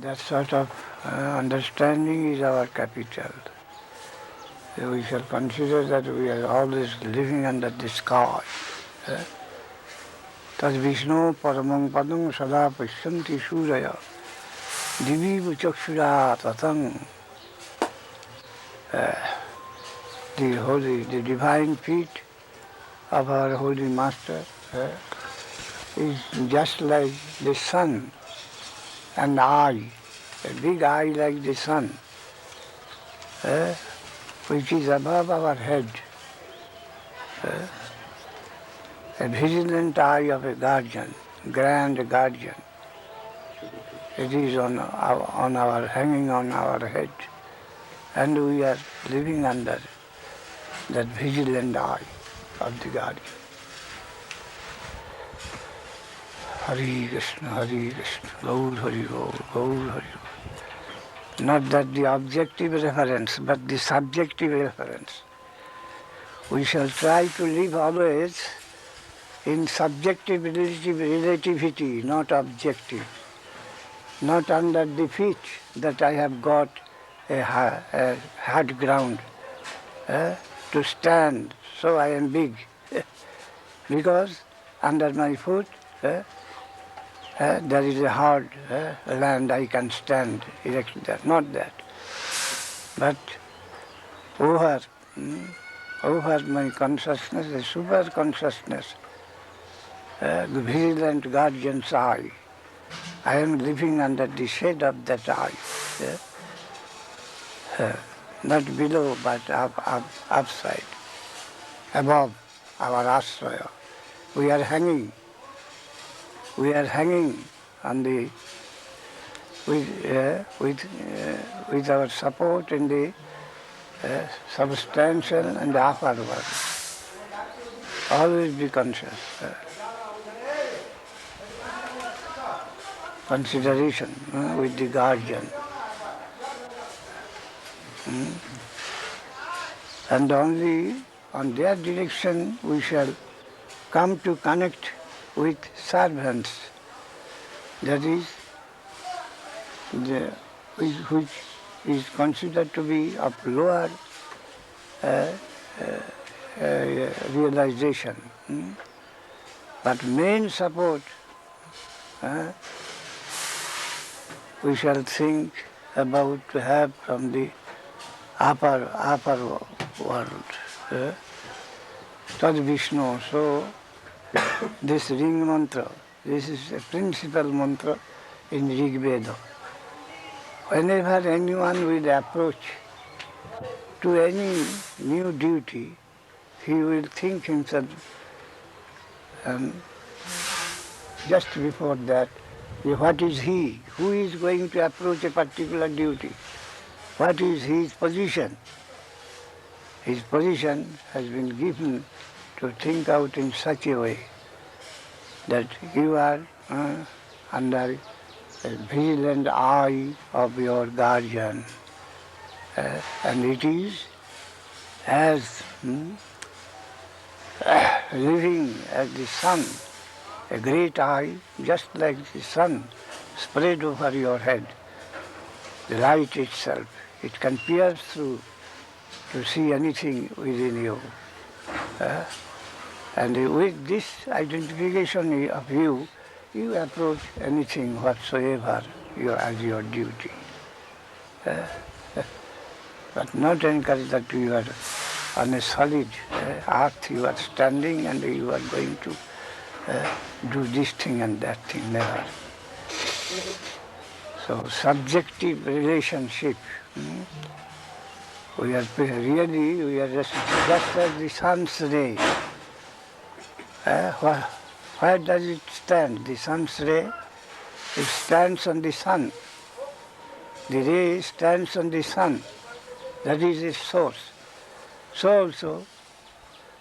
that sort of understanding is our capital. We shall consider that we are always living under the sky. Tad Vishnu paramang padam sada pashyanti suraya divi chakshura tatang. The divine feet of our Holy Master is just like the sun, and eye, a big eye like the sun, which is above our head, a vigilant eye of a guardian, grand guardian. It is hanging on our head, and we are living under that vigilant eye of the guardian. Hare Krishna, Hare Krishna, Gaur Hari Gaur, Gaur Hari Gaur. Not that the objective reference, but the subjective reference. We shall try to live always in subjective relativity, not objective. Not under the feet that I have got a hard ground to stand, so I am big. Because under my foot there is a hard land I can stand erected there. Not that. But over my consciousness, the super consciousness, the vigilant guardian's eye, I am living under the shade of that eye. Not below, but upside, above our ashraya. We are hanging on the with our support in the substantial and the upper world. Always be conscious. Consideration with the guardian. And only on their direction we shall come to connect with servants. That is, which is considered to be of lower realization. But main support we shall think about to have from the upper world. Tad Vishnu. So this ring mantra, this is a principal mantra in Rig Veda. Whenever anyone will approach to any new duty, he will think himself just before that, what is he? Who is going to approach a particular duty? What is his position? His position has been given to think out in such a way that you are under a vigilant eye of your guardian. And it is as living as the sun, a great eye, just like the sun, spread over your head. The light itself, it can pierce through to see anything within you. And with this identification of you, you approach anything whatsoever as your duty. But not encourage that you are on a solid earth, you are standing and you are going to do this thing and that thing, never. So subjective relationship, we are just as the sun's ray. Where does it stand? The sun's ray, it stands on the sun. The ray stands on the sun. That is its source. So also,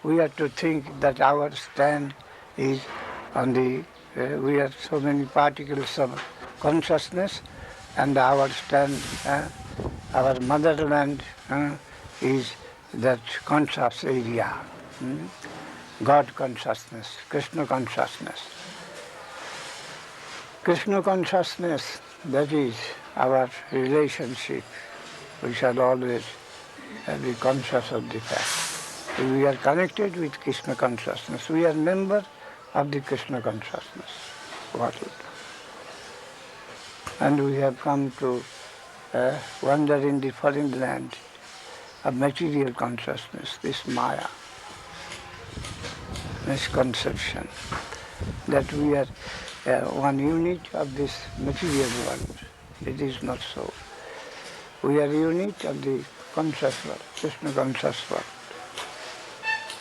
we have to think that our stand is on the, we are so many particles of consciousness, and our stand, our motherland is that conscious area. God consciousness, Krishna consciousness. Krishna consciousness, that is our relationship, we shall always be conscious of the fact. We are connected with Krishna consciousness. We are member of the Krishna consciousness. What is that? And we have come to wander in the foreign land of material consciousness, this Maya, misconception that we are one unit of this material world. It is not so. We are unit of the conscious world, Krishna conscious world.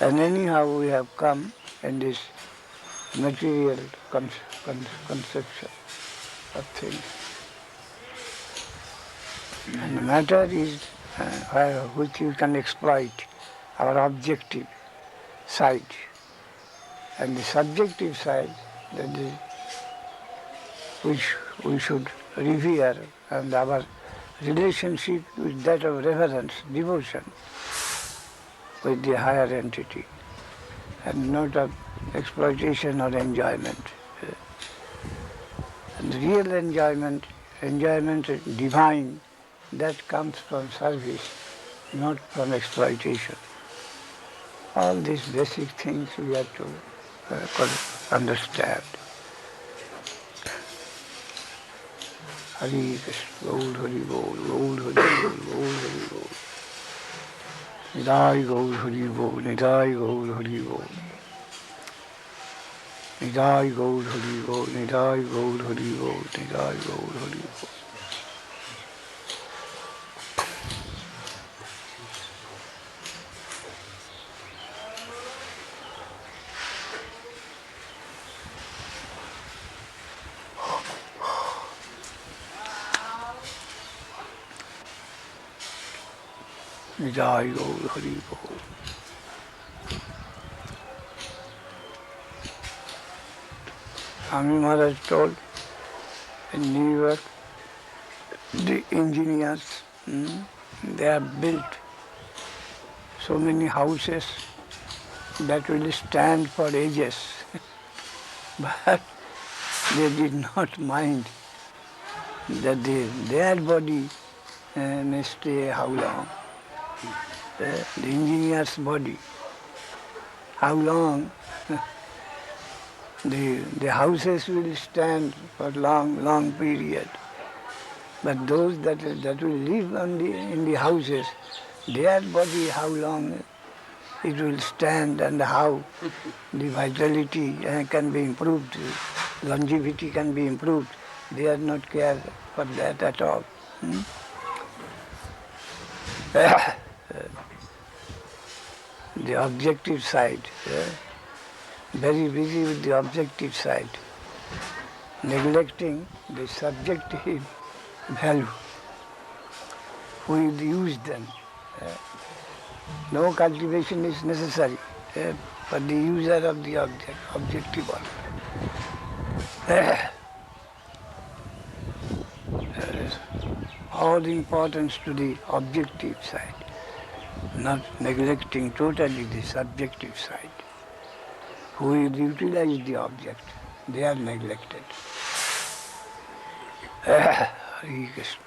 And anyhow we have come in this material conception of things. And the matter is which you can exploit, our objective side. And the subjective side, that is, which we should revere, and our relationship with that of reverence, devotion, with the higher entity, and not of exploitation or enjoyment. And real enjoyment divine, that comes from service, not from exploitation. All these basic things we have to understand. Hari Krishna, Gaur Hari Bol, Gaur Hari Bol, Gaur Hari Bol. Nidai Gaur Hari Bol, Nidai Gaur Hari Bol. Nidai Gaur Hari Bol, Nidai Gaur Hari Bol, Nidai Gaur Hari Bol. Nidai Gaur Hari Bol. Guru Maharaj told in New York, the engineers, they have built so many houses that will stand for ages. But they did not mind that their body may stay how long. The engineer's body, how long the houses will stand for long period. But those that will live in the houses, their body, how long it will stand and how the vitality can be improved, longevity can be improved. They are not care for that at all. The objective side, very busy with the objective side, neglecting the subjective value. We use them. No cultivation is necessary for the user of the objective one. There is all importance to the objective side, not neglecting totally the subjective side. Who utilize the object, they are neglected. Hari Krishna.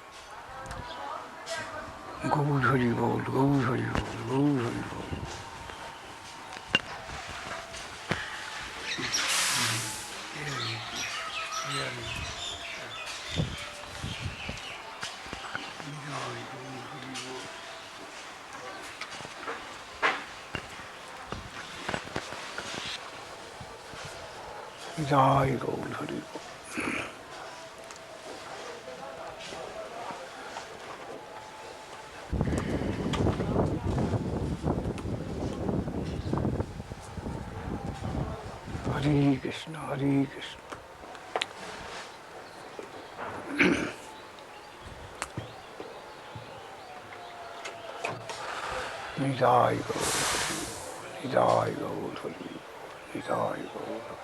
Gaur Hari Bol, Gaur Hari Bol, Gaur Hari Bol. Jai Gaur Hari Bol. Hare Krishna, Hare Krishna. Nidai Gaur Hari Bol, Nidai Gaur Hari Bol, Nidai Gaur Hari.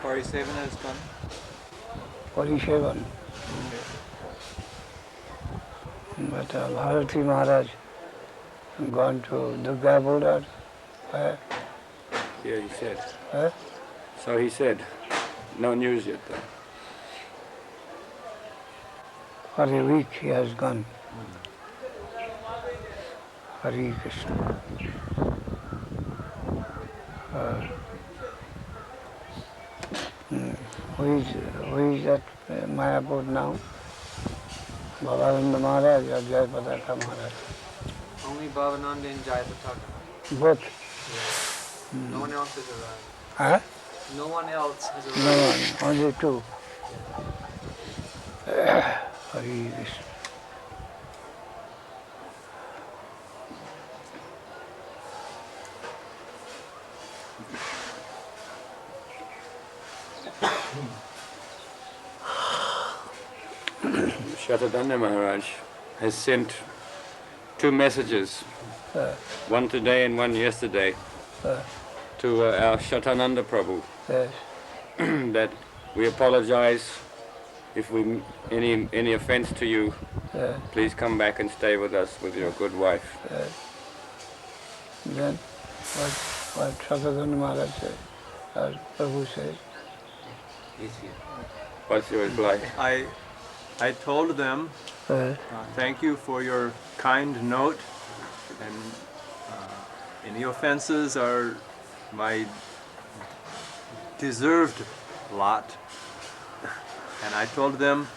47 has come. 47. But Bharati Maharaj gone to Durga border. Yeah, you said. So he said, no news yet though. For a week he has gone. Hare Krishna. Who is at Mayapur now? Bhavananda Maharaj or Jayapataka Maharaj? Only Bhavananda and Jayapataka. Both? No one else has arrived. Huh? No one else has arrived. No one, only two. Hare Krishna. Shatadanda Maharaj has sent 2 messages, one today and one yesterday, to our Shatananda Prabhu, Yes. that we apologize if we any offense to you. Please come back and stay with us with your good wife. Then what Shatadanda Maharaj said, or Prabhu said? What's your reply? I told them, thank you for your kind note, and any offenses are my deserved lot. And I told them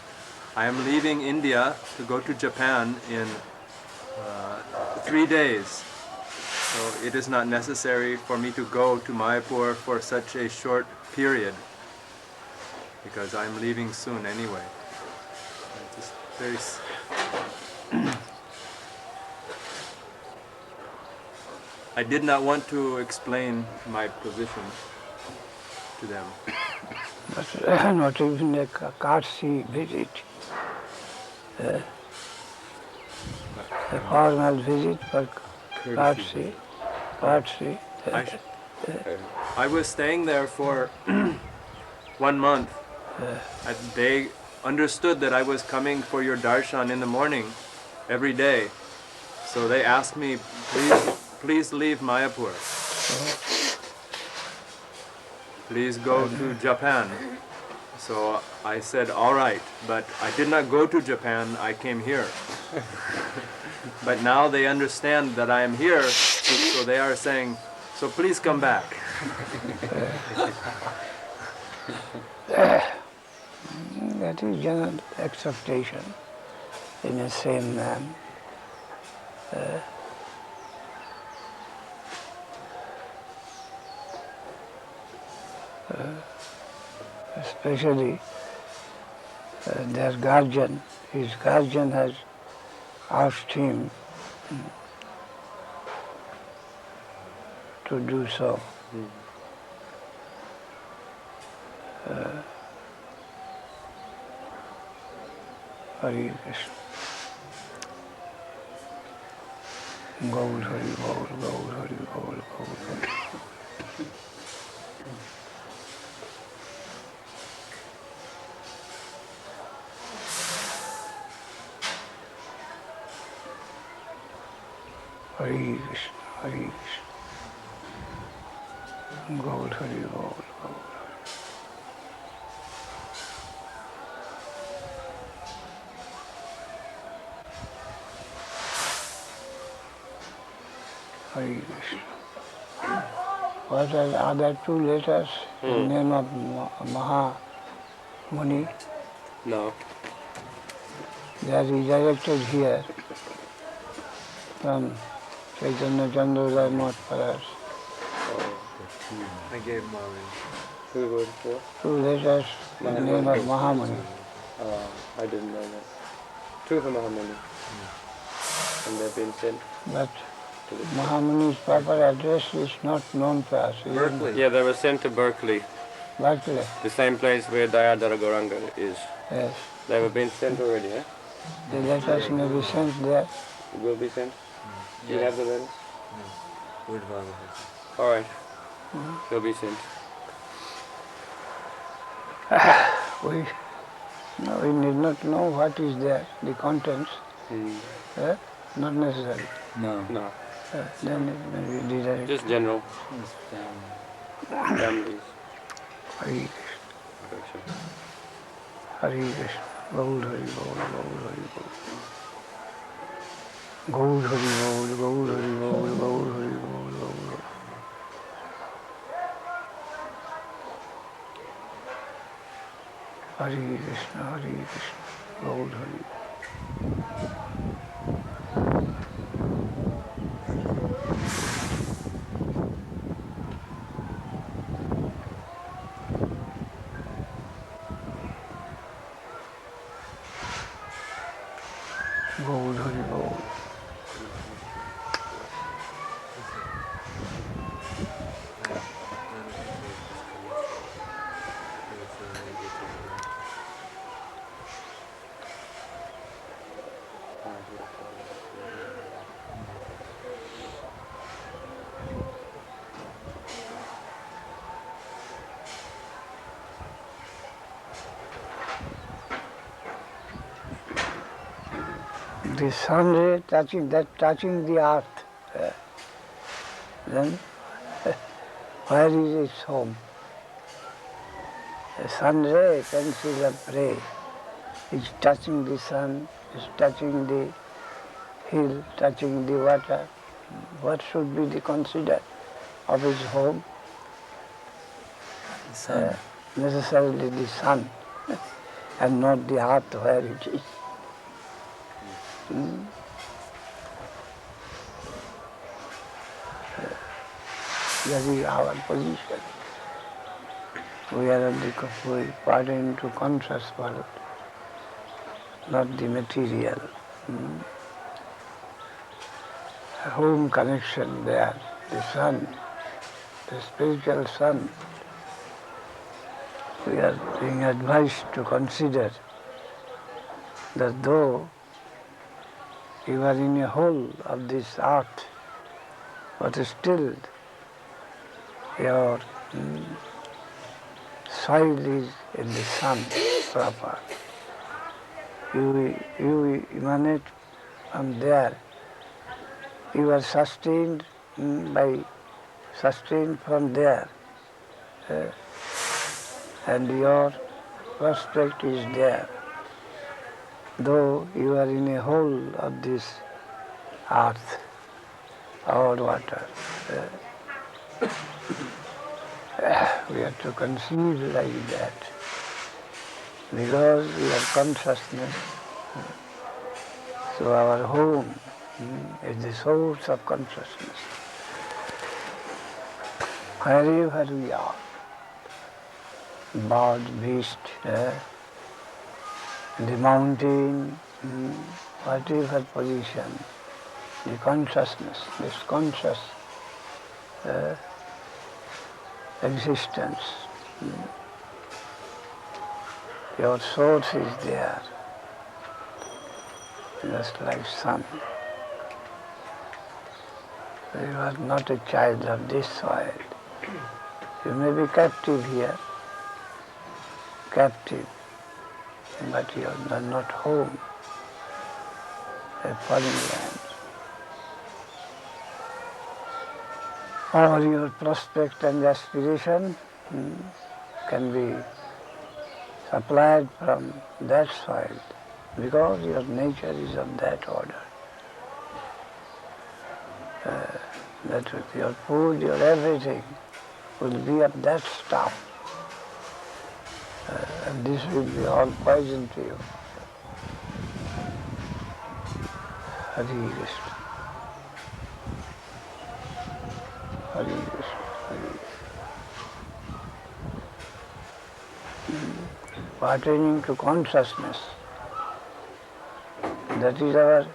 I am leaving India to go to Japan in 3 days. So it is not necessary for me to go to Mayapur for such a short period, because I'm leaving soon anyway. It's very I did not want to explain my position to them. But not even a courtesy visit. A formal visit for courtesy. I was staying there for 1 month. And they understood that I was coming for your darshan in the morning every day. So they asked me, please leave Mayapur. Please go to Japan. So I said, all right, but I did not go to Japan, I came here. But now they understand that I am here, so they are saying, so please come back. That is general acceptation in the same man. Especially their guardian, his guardian has asked him to do so. Hare Krishna. Gaur Hari Gaur, Gaur Hari Gaur, Gaur Hari. Hare Krishna, Hare Krishna. Gaur Hari Gaur, Gaur Hari. Hare Krishna. What are the other 2 letters in the name of Maha Muni? No. They are redirected here from Chaitanya Chandra Math Maharaj. I gave him already. Who wrote for? 2 letters in the name of Mahamuni. I didn't know that. 2 from Mahamuni. And they've been sent. But Mahamuni's proper address is not known to us. Berkeley. Yeah, they were sent to Berkeley, Berkeley. the same place where Dayadara Gauranga is. Yes. They were being sent already, eh? The letters may be sent there. It will be sent? You have the letters? No. All right. They'll be sent. We need not know what is there, the contents. Not necessary. No. Then it may be desired. Just general. Families. Hare Krishna. Hare Krishna. Gaur Hari Bol, Gaur Hari Bol. Gaur Hari Bol, Gaur Hari Bol, Gaur Hari Bol, Gaur Hari. Hare Krishna, Hare Krishna, Gaur Hari. Gaur Hari Bol. The sun ray touching the earth, then where is its home? The sun ray, pencil of ray, is touching the sun, is touching the hill, touching the water. What should be the considered of its home? The sun. Necessarily the sun, and not the earth where it is. That is our position. We are part into conscious world, not the material. Home connection there, the sun, the spiritual sun. We are being advised to consider that though you are in a hole of this earth, but still your soil is in the sun proper. You emanate from there. You are sustained from there. And your prospect is there. Though you are in a hole of this earth or water. We have to conceive like that. Because we are consciousness. So our home is the source of consciousness. Wherever we are, bird, beast, the mountain, whatever position, the consciousness, this conscious existence, your source is there, just like sun. You are not a child of this soil. You may be captive here, but you are not home, a foreign land. All your prospect and aspiration can be supplied from that soil because your nature is of that order. That your food, your everything will be of that stuff. And this will be all poison to you. Hare Krishna. Hare Krishna. Hare Krishna. Pertaining to consciousness, that is our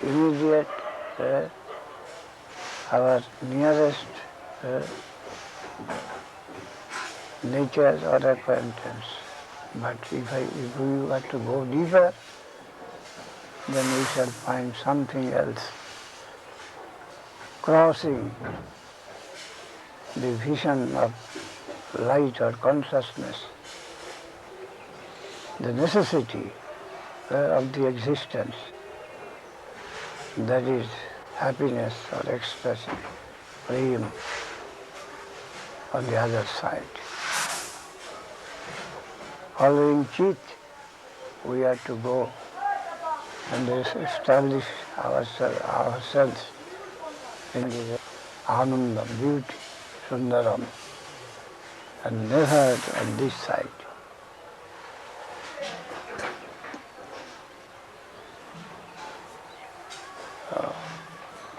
immediate, our nearest nature or acquaintance. But if we were to go deeper, then we shall find something else, crossing the vision of light or consciousness, the necessity of the existence, that is happiness or ecstasy, prema. on the other side. Following Chit, we are to go and establish ourselves in the Anandam, beauty, Sundaram, and never on this side.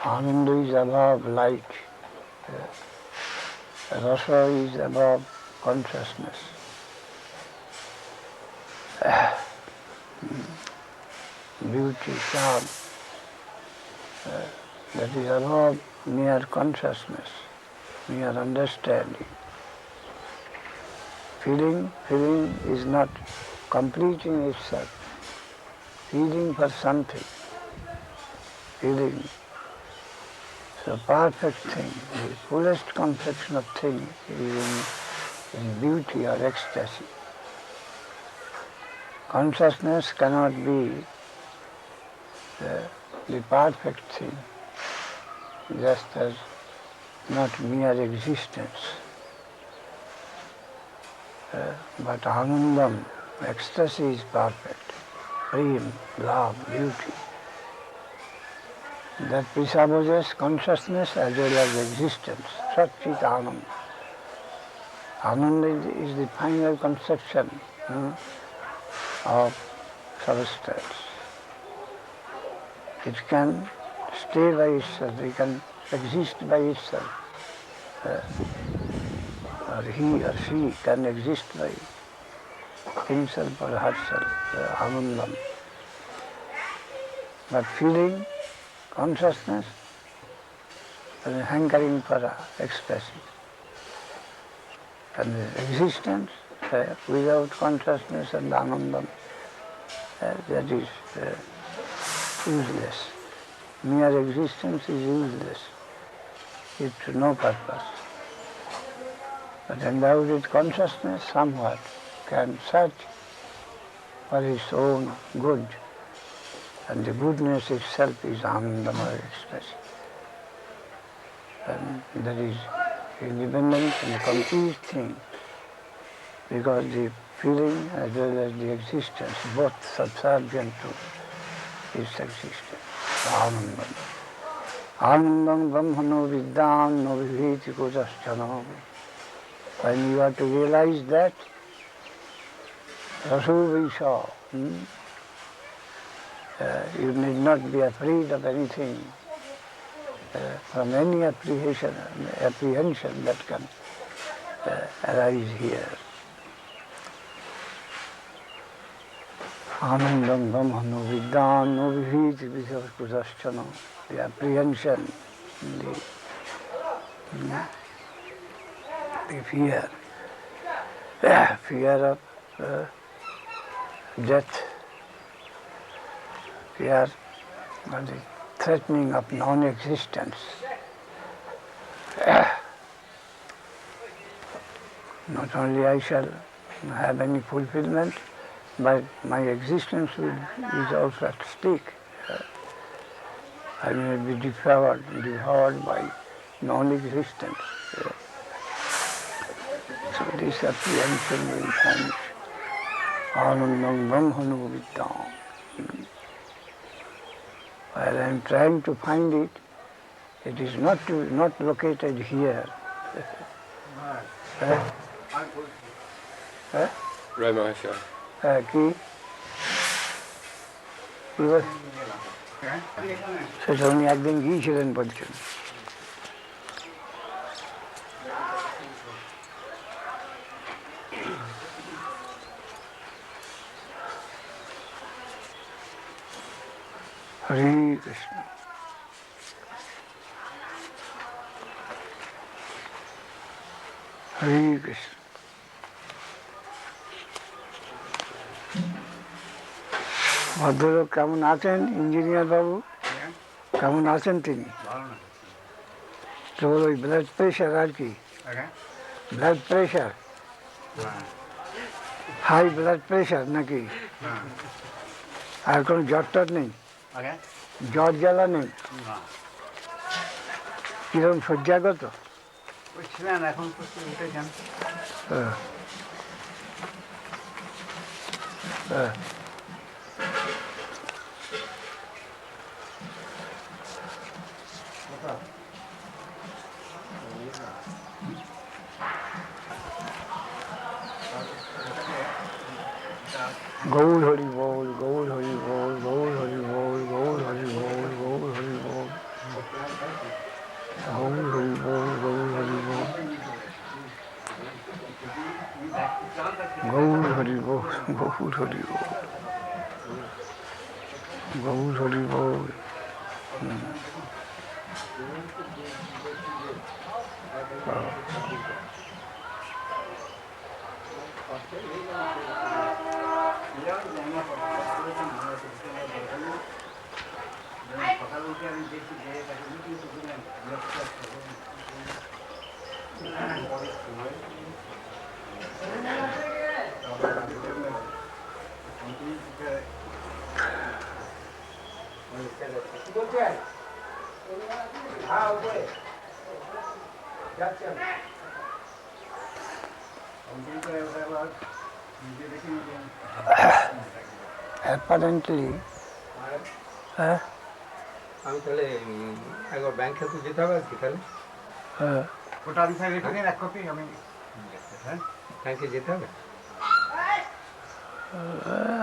Ananda is above light. Rasa is above consciousness. Beauty, charm, that is above mere consciousness, mere understanding. Feeling is not completing itself. Feeling for something. Feeling. So perfect thing, the fullest conception of thing is in beauty or ecstasy. Consciousness cannot be the perfect thing, just as not mere existence. But Anandam, ecstasy is perfect, prem, love, beauty. That presupposes consciousness as well as existence, Sat Chit Anand. Ananda is the final conception of substance. It can stay by itself, it can exist by itself. Or he or she can exist by himself or herself, Anandam. But feeling, consciousness, and hankering for ecstasy. And existence without consciousness and Anandam, that is useless. Mere existence is useless. It's to no purpose. But endowed with consciousness somewhat can search for its own good. And the goodness itself is Anandam or ecstasy. And that is independent and complete thing. Because the feeling as well as the existence, both subservient to its existence. Anandam. Anandam brahmano vidyam no viviti kujaschano. When you are to realize that, Rasu Visha, you need not be afraid of anything, from any apprehension that can arise here. Anandam brahmano vidyam no viviti kujaschano. The apprehension, the fear, fear of death, fear of the threatening of non-existence. Not only I shall have any fulfillment, but my existence is also at stake. I may be devoured by non-existence. So this apprehension will vanish. Anandam brahmano vidyam. While I am trying to find it, it is not located here. Ramasha. সেটা উনি একদিন গিয়েছিলেন বলছেন। হরে কৃষ্ণ। হরে কৃষ্ণ। ভদ্রলোক কেমন আছেন engineer বাবু? কেমন আছেন তিনি? কেবল ওই ব্লাড প্রেশার আর কি? Blood pressure, high blood pressure নাকি? আর কোনো জ্বর টর নেই? জ্বর জ্বালা নেই? কিরকম শয্যাগত? ছিলেন এখন উঠেছেন হ্যাঁ হ্যাঁ গৌর হরি বল, গৌর হরি বল, গৌর হরি বল, গৌর হরি বল, গৌর হরি বল, গৌর হরি বল, গৌর হরি বল, গৌর হরি বল, গৌর হরি বল, গৌর হরি বল। সকালে উঠে আমি দেখছি যে তাকে মিটিং করছিলেন Apparently, আমি তাহলে একবার ব্যাংকে তো যেতে হবে আজকে তাহলে ওটা আমি স্যার রেখে দিন এক কপি আমি ব্যাংকে যেতে হবে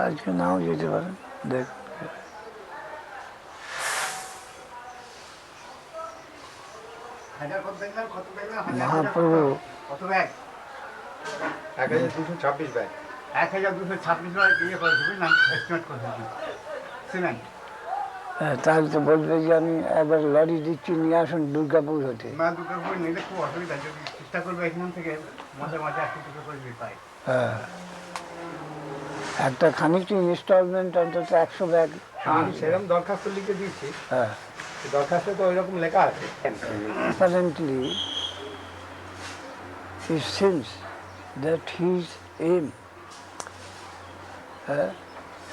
আজকে নাও যেতে পারেন, দেখ হাজার কত দেখলাম কত দেখলাম মহাপ্রভু কত ব্যাগ 1226 ব্যাগ 1226 ব্যাগ ইয়ে করেছি বুঝলাম এস্টিমেট করেছি সিমেন্ট তাহলে তো বলবে যে আমি একবার লরি দিচ্ছি, নিয়ে আসুন দুর্গাপুর হতে। মা দুর্গাপুর নিলে খুব অসুবিধা, যদি চেষ্টা করবে এখান থেকে মাঝে মাঝে 80 টাকা করে পাই। হ্যাঁ, একটা খানিকটি ইনস্টলমেন্ট অন্তত 100 ব্যাগ। আমি সেরকম দরখাস্ত লিখে দিয়েছি, হ্যাঁ দরখাস্তে তো ওইরকম লেখা আছে। Apparently, it seems that his aim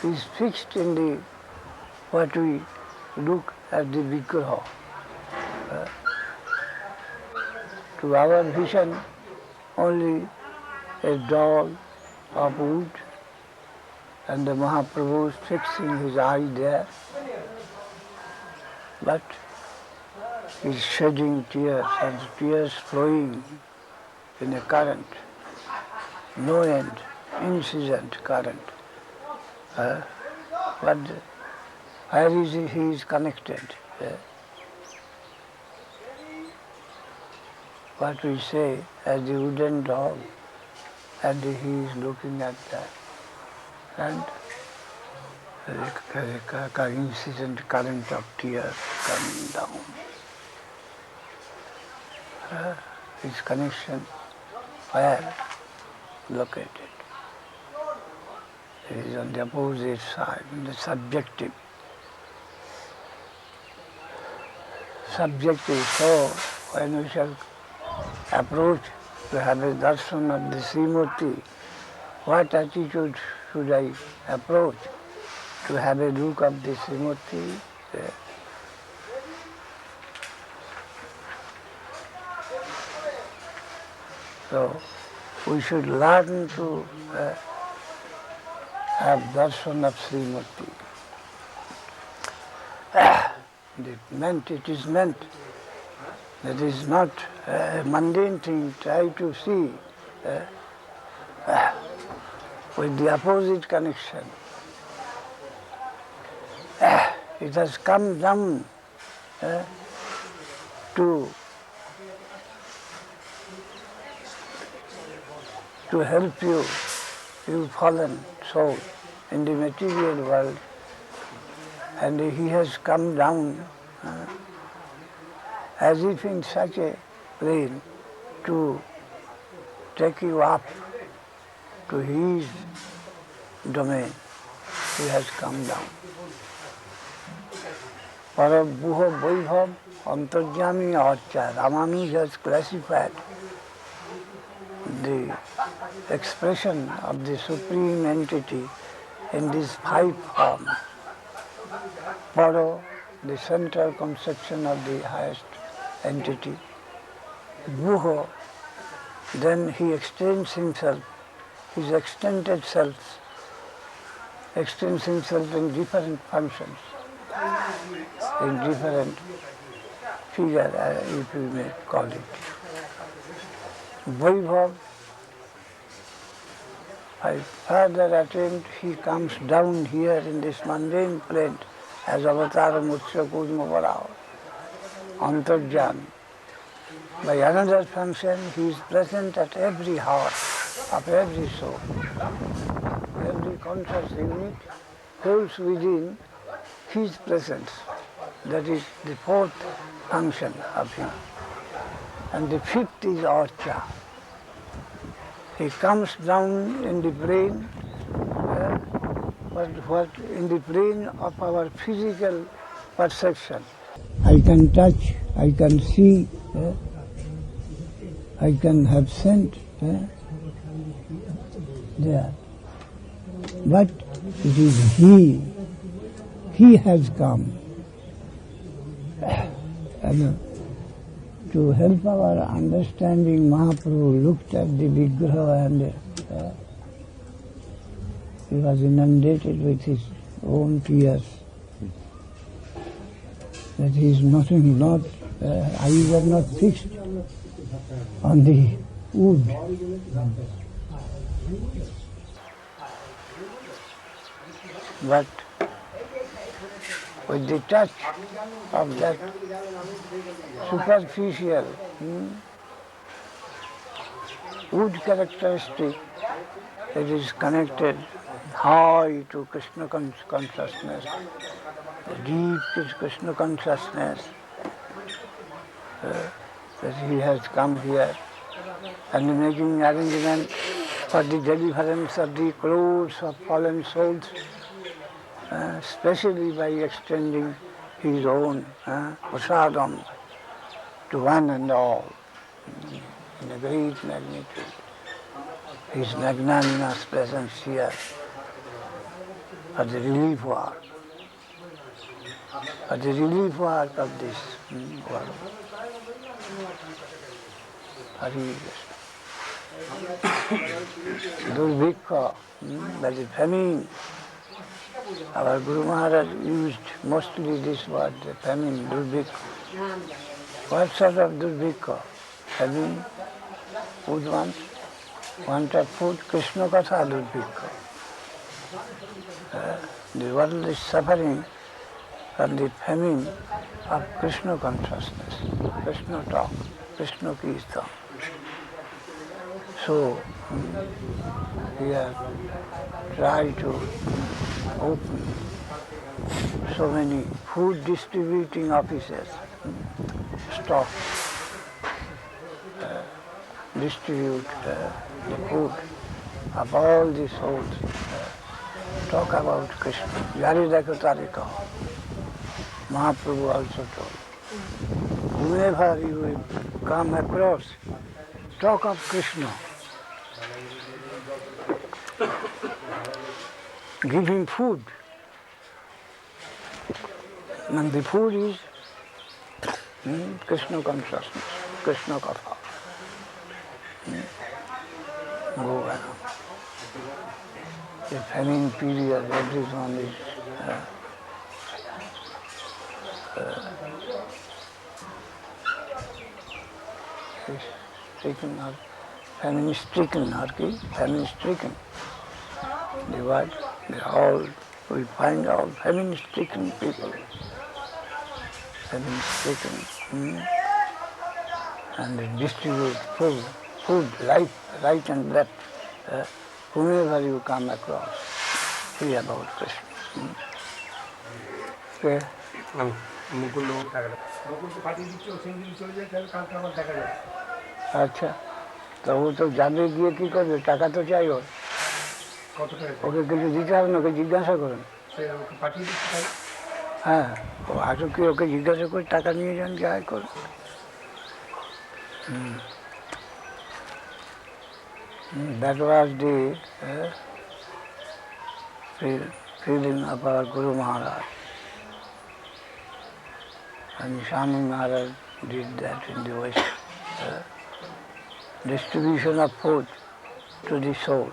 is fixed in the what we look at the Vigraha. To our vision, only a doll of wood and the Mahaprabhu is fixing his eye there. But he's shedding tears and tears flowing in a current, no end, incessant current. But where is he is connected? What we say as the wooden dog, and he is looking at that. And the incessant current of tears coming down. His connection where located? It is on the opposite side, in the subjective. Subjective, so when we shall approach to have a darshan of the Srimurti, what attitude should I approach to have a look of the Srimurti? So we should learn to have darshan of Srimurti. It is meant that is not a mundane thing. Try to see with the opposite connection. It has come down to help you, you fallen soul in the material world, and he has come down as if in such a plane to take you up to his domain. He has come down. Parabhuha Vaibhav Antarjami Archa. Ramani has classified the expression of the Supreme Entity in these 5 forms. Paro, the central conception of the highest entity. Buho, then he extends himself, his extended self, extends himself in different functions, in different figure, if you may call it. Vaibhav, by further attempt, he comes down here in this mundane plane as Avatar Mutsya Kurma Varao, Antarjan. By another function, he is present at every heart of every soul. Every conscious unit holds within his presence. That is the fourth function of him. And the fifth is Archa. He comes down in the brain, what in the plane of our physical perception. I can touch, I can see, I can have scent there. But it is he has come. And to help our understanding, Mahaprabhu looked at the Vigraha and he was inundated with his own tears. That he is nothing, eyes are not fixed on the wood. But with the touch of that superficial wood characteristic, it is connected high to Krishna consciousness, deep is Krishna consciousness, that he has come here and making arrangement for the deliverance of the crores of fallen souls, especially by extending his own prasadam to one and all in a great magnitude. His magnanimous presence here for the relief work, of this world. Hari Krishna. Durvikha, that is famine. Our Guru Maharaj used mostly this word, the famine, durvikha. What sort of durvikha? Famine, food wanted food, Krishna katha durvikha. The world is suffering from the famine of Krishna consciousness, Krishna talk, Krishna kirtan. So, we have tried to open so many food distributing offices, stop, distribute the food of all the souls, talk about Krishna. Yari dekho tari kaho. Mahaprabhu also told, whoever you will come across, talk of Krishna. Give him food. And the food is Krishna consciousness, Krishna katha. Go around. The famine period, everyone is stricken or famine-stricken, famine-stricken. The word, we find all famine-stricken people. Famine-stricken. And they distribute food, right and left. Whomever you come across, hear about Krishna. Okay. আচ্ছা, তো ও তো যাবে গিয়ে কি করবে, টাকা তো চাই ওর, ওকে কিছু দিতে হবে না, ওকে জিজ্ঞাসা করুন। হ্যাঁ, ও আসুক, কি ওকে জিজ্ঞাসা করে টাকা নিয়ে যান, যাই করুন। That was the feeling of our Guru Maharaj. And Swami Maharaj did that in the West. distribution of food to the soul.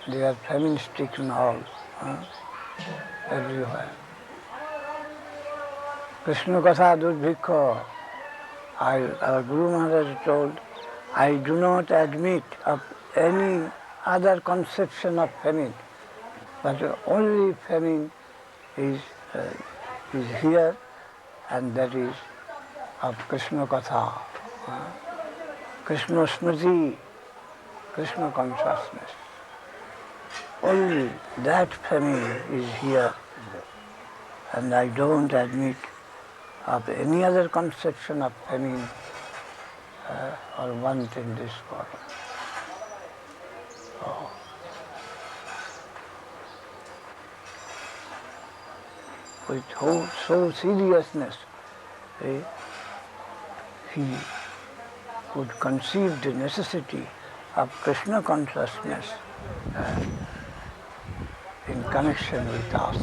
They are famine stricken all, everywhere. Krishna Katha Durbhikha, our Guru Maharaj told, I do not admit of any other conception of famine, but only famine is here, and that is of Krishna Katha, Krishna Smriti, Krishna consciousness. Only that famine is here, and I don't admit of any other conception of famine or want in this world. Oh. With so seriousness, he would conceive the necessity of Krishna consciousness in connection with us.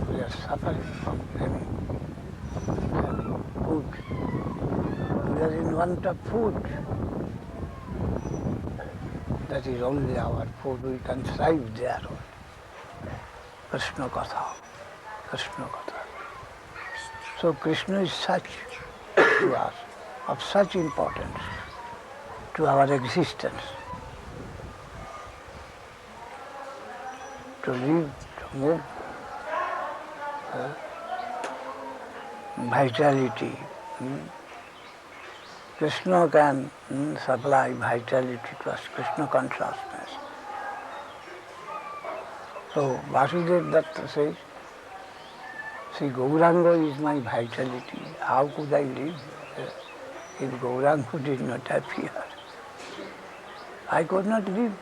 We are suffering from famine, food. We are in want of food. That is only our food. We can thrive there. Krishna Katha. Krishna Katha. So Krishna is such to us, of such importance to our existence. To live, to move, vitality. Krishna can supply vitality to us, Krishna consciousness. So Vasudev Datta says, see, Gauranga is my vitality. How could I live if Gauranga did not appear? I could not live.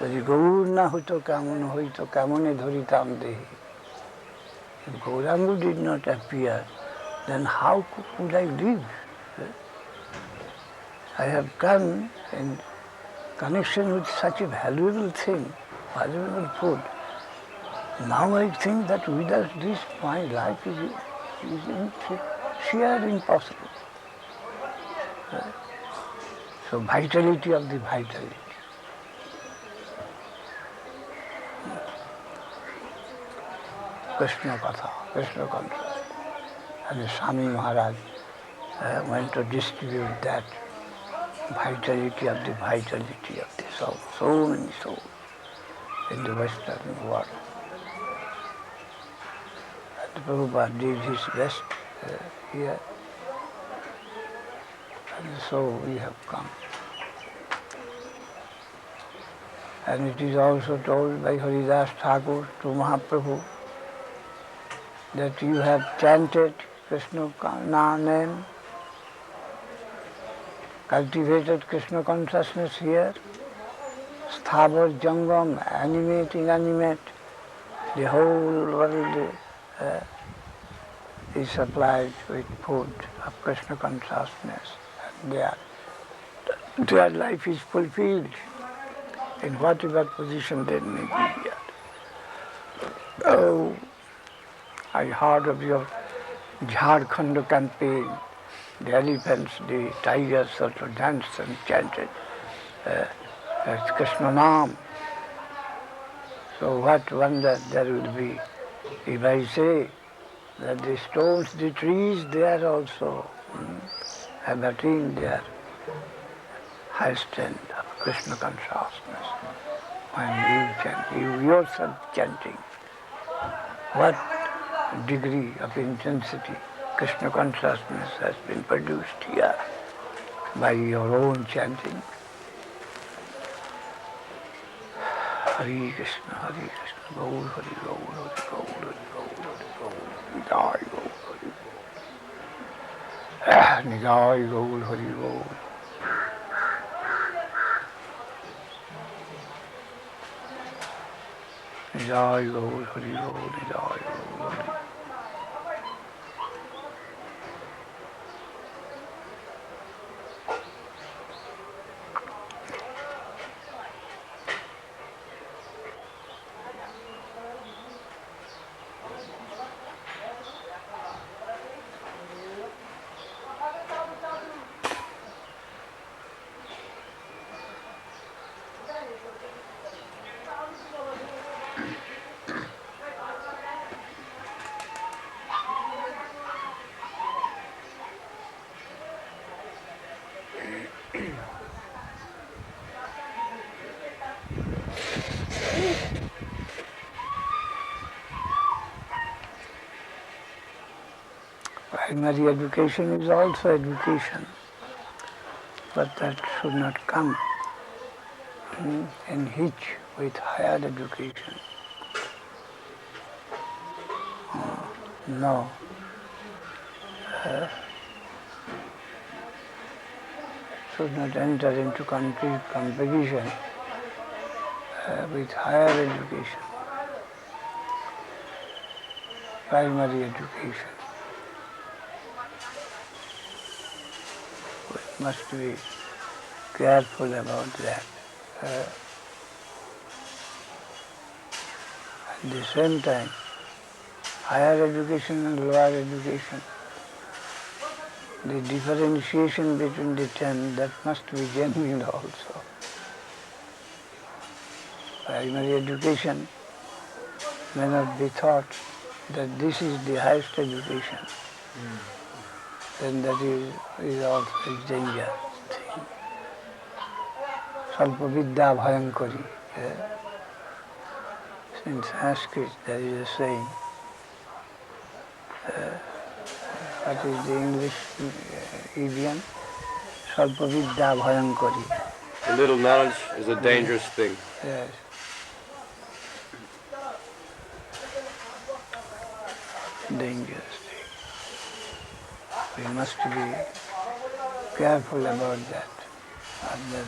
যদি গৌর না হইতো কেমন হইতো কেমনে ধরিতাম দেহে. If Gauranga did not appear, then how could I live? I have come in connection with such a valuable thing, valuable food. Now I think that without this my life is sheer impossible. So vitality of the vitality. Krishna Katha, Krishna consciousness. And Swami Maharaj went to distribute that vitality of the soul, so many souls in the Western world. And Prabhupada did his best here, and so we have come. And it is also told by Haridas Thakur to Mahaprabhu that you have chanted Krishna name, cultivated Krishna consciousness here, sthavar jangam, animate, inanimate, the whole world is supplied with food of Krishna consciousness, and their life is fulfilled in whatever position they may be here. Oh, I heard of your Jharkhand campaign. The elephants, the tigers also danced and chanted Krishna Nam. So what wonder there will be if I say that the stones, the trees, they are also have attained their high stand of Krishna consciousness. When you chant, you yourself chanting, what degree of intensity Krishna consciousness has been produced here by your own chanting. Hare Krishna, Gaur Hari, Gaur Hari, Gaur Hari, Gaur Hari, Gaur Hari, Nidai Gaur Hari, Nidai Gaur Hari, Gaur. Nidai Gaur Hari, Gaur, Nidai Gaur Hari. Primary education is also education, but that should not come in hitch with higher education. No. Should not enter into complete competition with higher education, primary education. We must be careful about that. At the same time, higher education and lower education, the differentiation between the 10, that must be genuine also. Primary education may not be thought that this is the highest education. Then that is also a dangerous thing. Salpa vidya bhayankari. In Sanskrit there is a saying. What is the English idiom? Salpa vidya bhayankari. A little knowledge is a dangerous thing. Yes. Dangerous thing. We must be careful about that.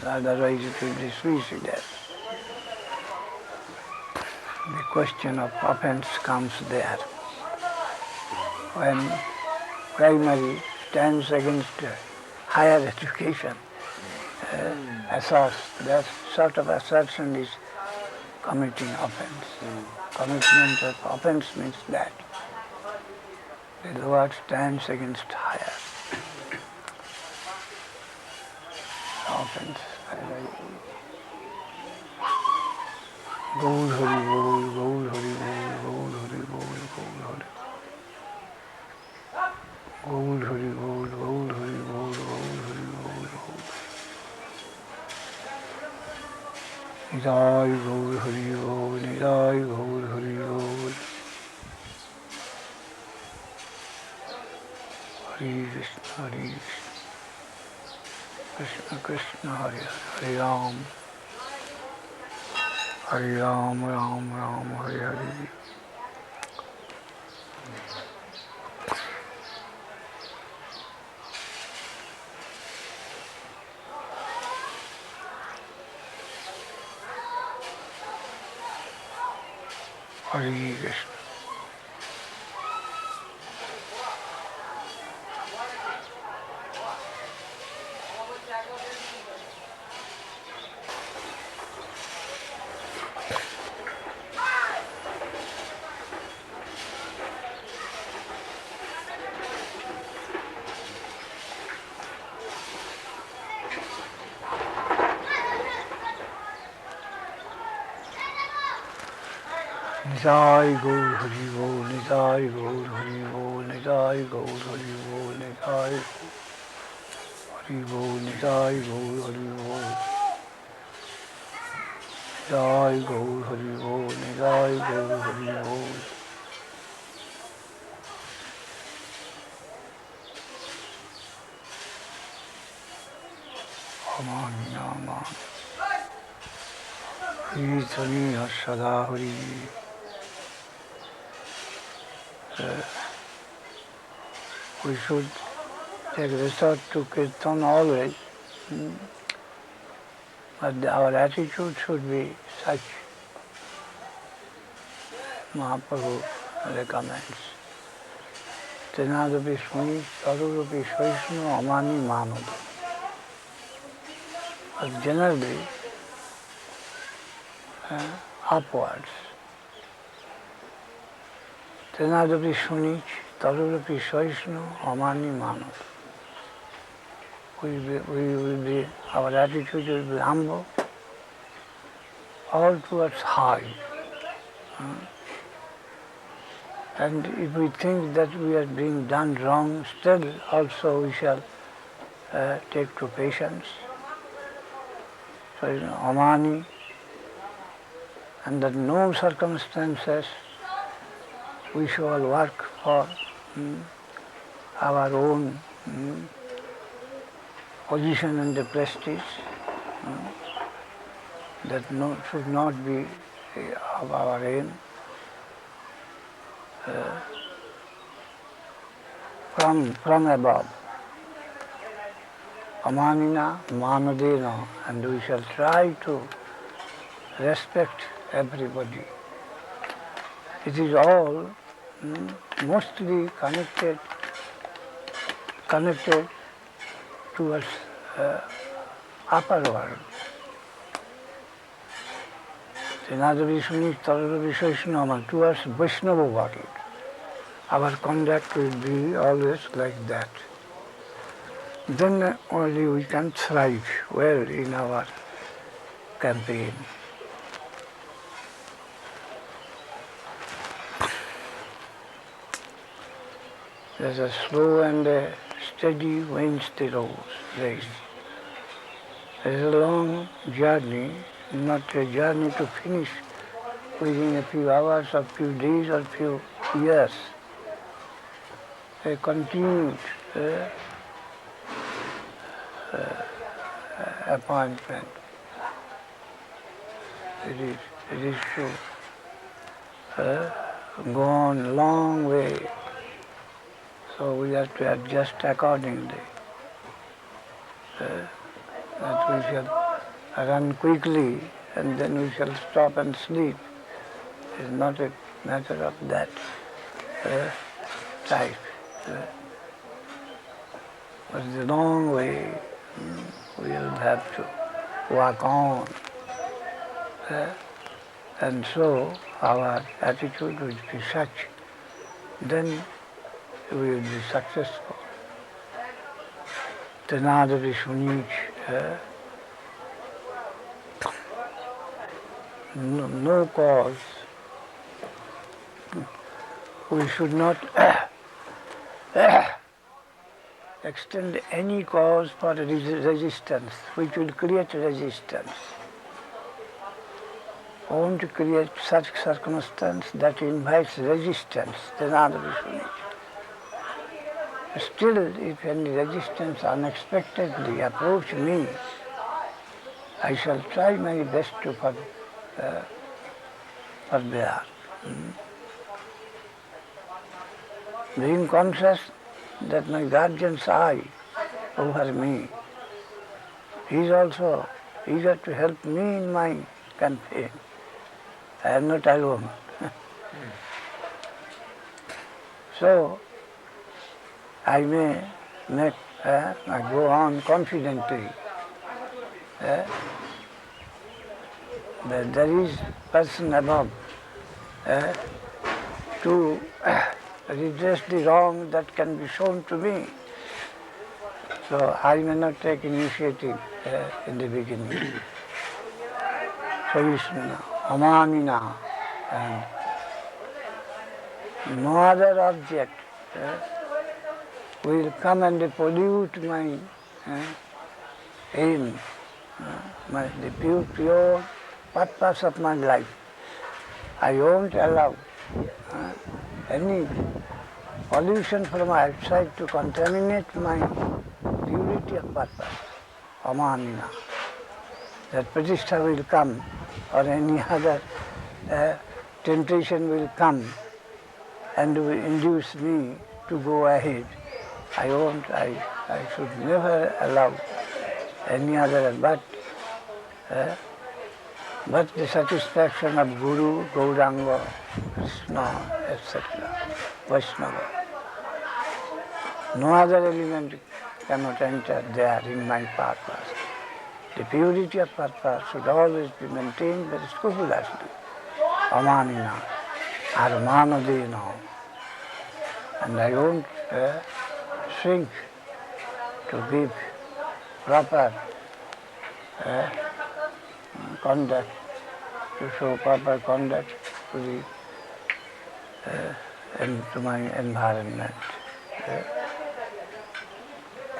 Otherwise it will be suicidal. The question of offense comes there. When primary stands against higher education, asserts, that sort of assertion is committing offense. Commitment of offense means that the lower stands against higher. Offense. Gaur Hari Bol, Gaur Hari Bol, Gaur Hari Bol, Gaur Hari Bol, Gaur Hari Bol, Gaur Hari Bol, Nidai Gaur Hari Bol, Nidai Gaur Hari Bol. Hare Krishna, Hare Krishna, Krishna Krishna, Hare Hare Ram, Hare Ram, Ram Ram, Hare Hare. Hare Krishna. Nidai Gaur Hari Bol, Nidai Gaur Hari Bol, Nidai Gaur Hari Bol, Nidai Hari Bol, Nidai Gaur Hari Bol, Nidai Gaur Hari Bol, Nidai Gaur Hari Bol. Aman Aman Kirtani Sada Hari. We should take resort to Kirtan always, but our attitude should be such. Mahaprabhu recommends. Tenadapi Swami, Sarurupi Svaishnu, Amani Manadu. But generally, upwards. Tenadapi Sunich, Tarurupi Svaishnu, Amani Manadu. Our attitude will be humble, all towards high. And if we think that we are being done wrong, still also we shall take to patience. So, Amani, under no circumstances we shall work for our own position and the prestige. That should not be of our aim. From above. Amanina manadena, and we shall try to respect everybody. It is all mostly connected towards upper world. Towards Vaishnava world. Our conduct will be always like that. Then only we can thrive well in our campaign. There's a slow and a steady wins the race. There's a long journey, not a journey to finish within a few hours or few days or few years. A continued appointment. It is to go on a long way. So we have to adjust accordingly. That we shall run quickly and then we shall stop and sleep. It is not a matter of that type. But it's a long way. We will have to walk on. And so our attitude will be such. Then we will be successful. Tenadari Sunich. No cause. We should not extend any cause for resistance, which will create resistance. Want to create such circumstance that invites resistance, Tenadari Sunich. Still, if any resistance unexpectedly approach me, I shall try my best to forbear. Being conscious that my guardian's eye over me, he is also eager to help me in my campaign. I am not alone. So, I may go on confidently. That there is person above to redress the wrong that can be shown to me. So I may not take initiative in the beginning. So it's Amanina, and no other object will come and pollute my aim, the pure purpose of my life. I won't allow any pollution from outside to contaminate my purity of purpose, Amanina. That pratishtha will come, or any other temptation will come and will induce me to go ahead. I should never allow any other but the satisfaction of Guru, Gauranga, Krishna, etc., Vaishnava. No other element cannot enter there in my purpose. The purity of purpose should always be maintained very scrupulously. Amanina, Armanadena. And I won't shrink to give proper conduct, to show proper conduct to my environment.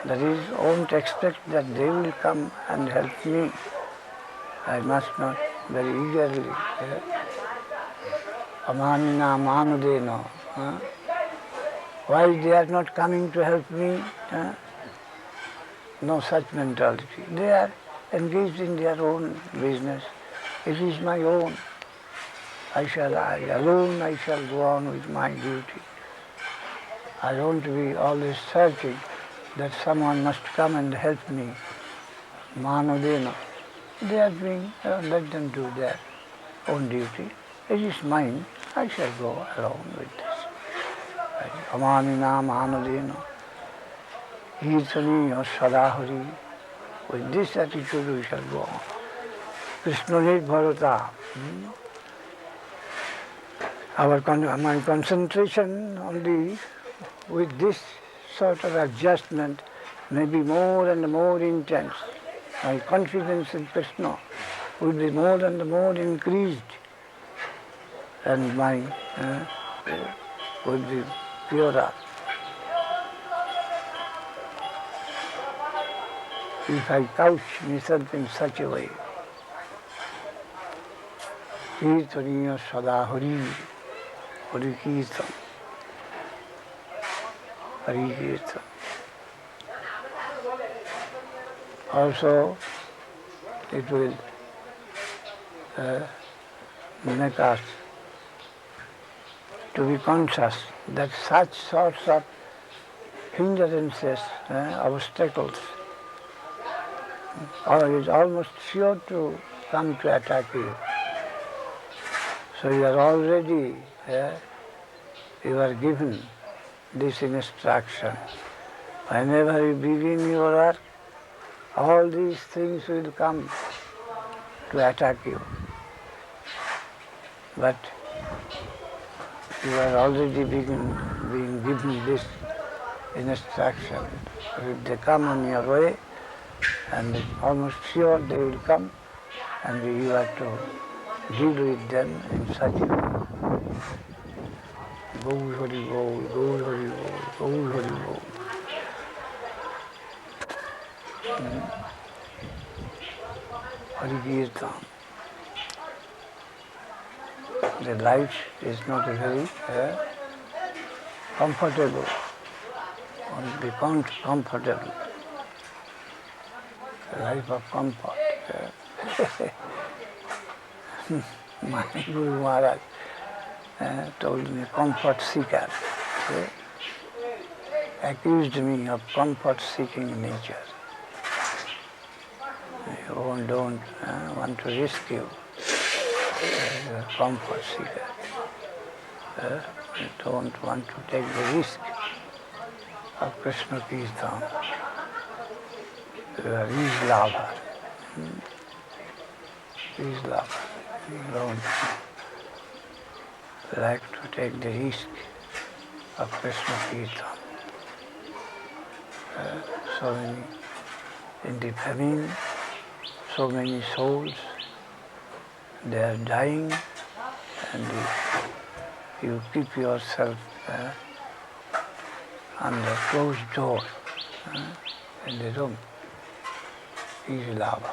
That is, I won't expect that they will come and help me. I must not very eagerly. Amanina manudena. Why they are not coming to help me? No such mentality. They are engaged in their own business. It is my own. I shall go on with my duty. I don't be always searching that someone must come and help me. Manodena. They are doing, let them do their own duty. It is mine. I shall go along with this. Amanina manodena. Kirtaniya sadahari. With this attitude we shall go on. Krishna Nirbharata. My concentration only with this sort of adjustment may be more and more intense. My confidence in Krishna will be more and more increased, and my will be purer. If I couch myself in such a way, Kirtaniya sada hari, Hari Kirtan, Hari Kirtan. Also, it will make us to be conscious that such sorts of hindrances, obstacles, is almost sure to come to attack you. So you are already, you are given this instruction. Whenever you begin your work, all these things will come to attack you. But you are already being given this instruction. So if they come on your way, and it's almost sure they will come, and you have to deal with them in such a way. Gaur Hari Gaur, Gaur Hari Gaur, Gaur Hari Gaur. Hari Kirtan. The life is not very comfortable, only comfortable. A life of comfort. My Guru Maharaj told me, comfort seeker, accused me of comfort-seeking nature. You don't want to risk you, a comfort seeker. You don't want to take the risk of Krishna Kirtan. You are his lover. His lover. You don't like to take the risk of Krishna Kirtan. So many, in the famine, so many souls, they are dying, and you keep yourself under closed door in the room. Is lava.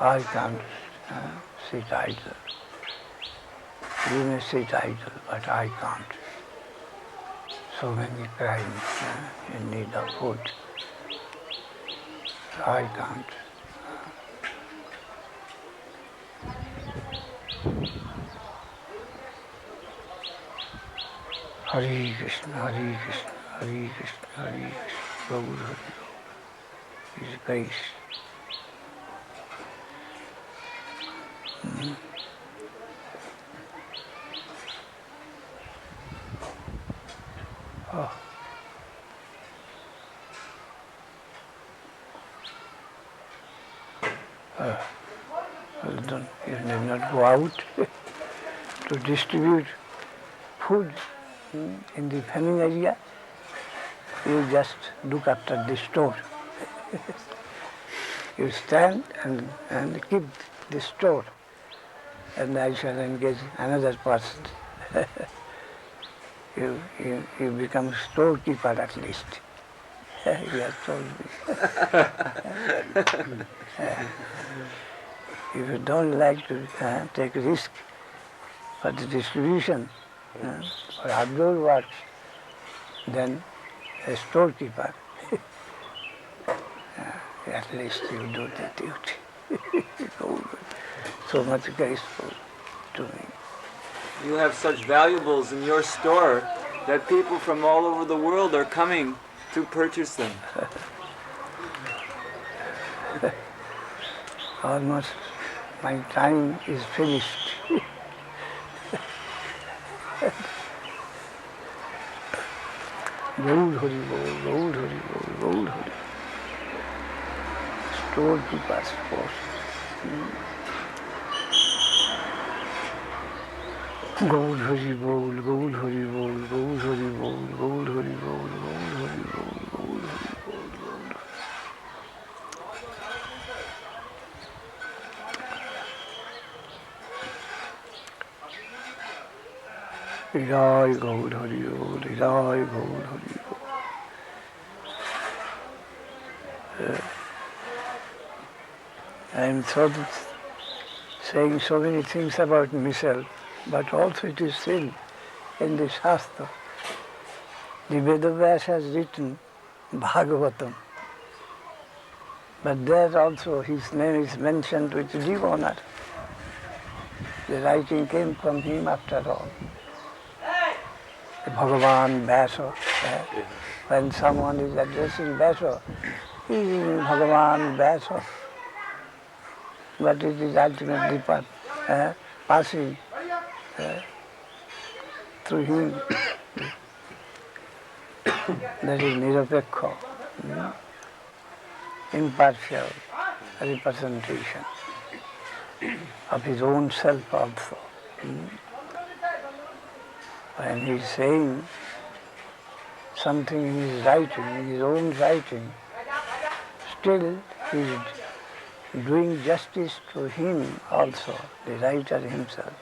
I can't sit idle. You may sit idle, but I can't. So many crying in need of food. I can't. Hare Krishna, Hare Krishna, Hare Krishna, Hare Krishna, Gaur Hari Gaur. His grace. Oh. Well done. You need not go out to distribute food in the famine area. You just look after the store. You stand and keep the store, and I shall engage another person. You become storekeeper at least. You have told me. If you don't like to take risk, for the distribution, for outdoor works, then a storekeeper. At least you do the duty. So much graceful to me. You have such valuables in your store that people from all over the world are coming to purchase them. Almost my time is finished. Gaur Hari Bol, Gaur Hari Bol, Gaur Hari. Storekeeper's post. Gaur Hari Bol, Gaur Hari Bol, Gaur Hari Bol, Gaur Hari Bol, Gaur Hari Bol, Gaur Hari Bol, Gaur. Jai Gaur Hari Bol, Jai Gaur Hari Bol. I am saying so many things about myself, but also it is still in the Shastra. The Vedavyas has written Bhagavatam, but there also his name is mentioned with due honor. The writing came from him after all. Bhagavan Vyasa. When someone is addressing Vyasa, he is in Bhagavan Vyasa. But it is ultimately passing through him. That is nirapekha, impartial representation of his own self also. When he is saying something in his writing, in his own writing, still he is doing justice to him also, the writer himself,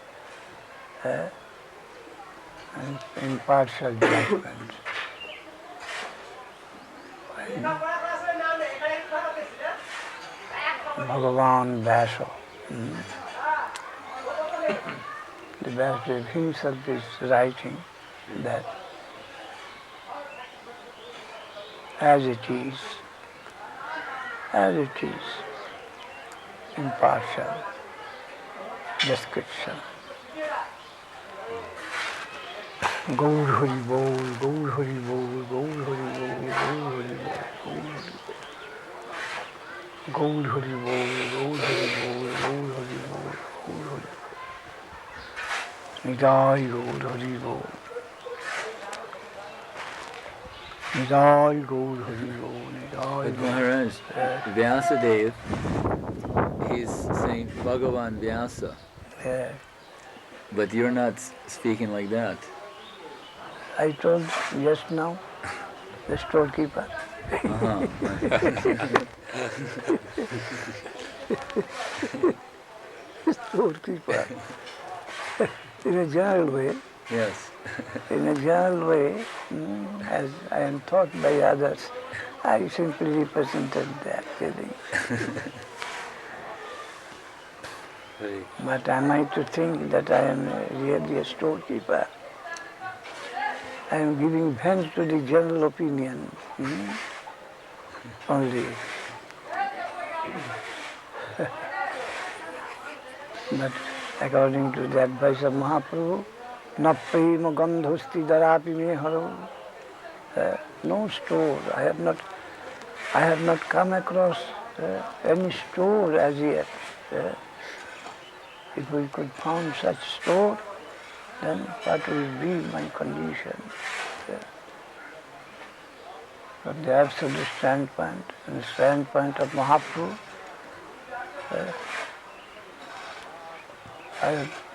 and impartial judgment. Bhagavan Vyasa. The Vyasadeva himself is writing that as it is, impartial description. Gaur Hari Bol, Gaur Hari Bol, Gaur Hari Bol, Gaur Hari Bol, Gaur Hari Bol, Gaur Hari Bol, Gaur Hari Bol, Gaur Hari Bol. Nidai Gaur Hari Bol. Nidai Gaur Hari Bol, Nidai. But Maharaj, Vyasadeva, he's saying Bhagavan Vyasa. Yeah. But you're not speaking like that. I told just now, the storekeeper. Storekeeper. In a general way. Yes. In a general way, as I am taught by others, I simply represented that feeling. But am I to think that I am really a storekeeper? I am giving vent to the general opinion only. But according to the advice of Mahaprabhu, na prema gandhosti darapi me haro. No store. I have not come across any store as yet. If we could find such store, then what will be my condition? From the absolute standpoint, and the standpoint of Mahaprabhu,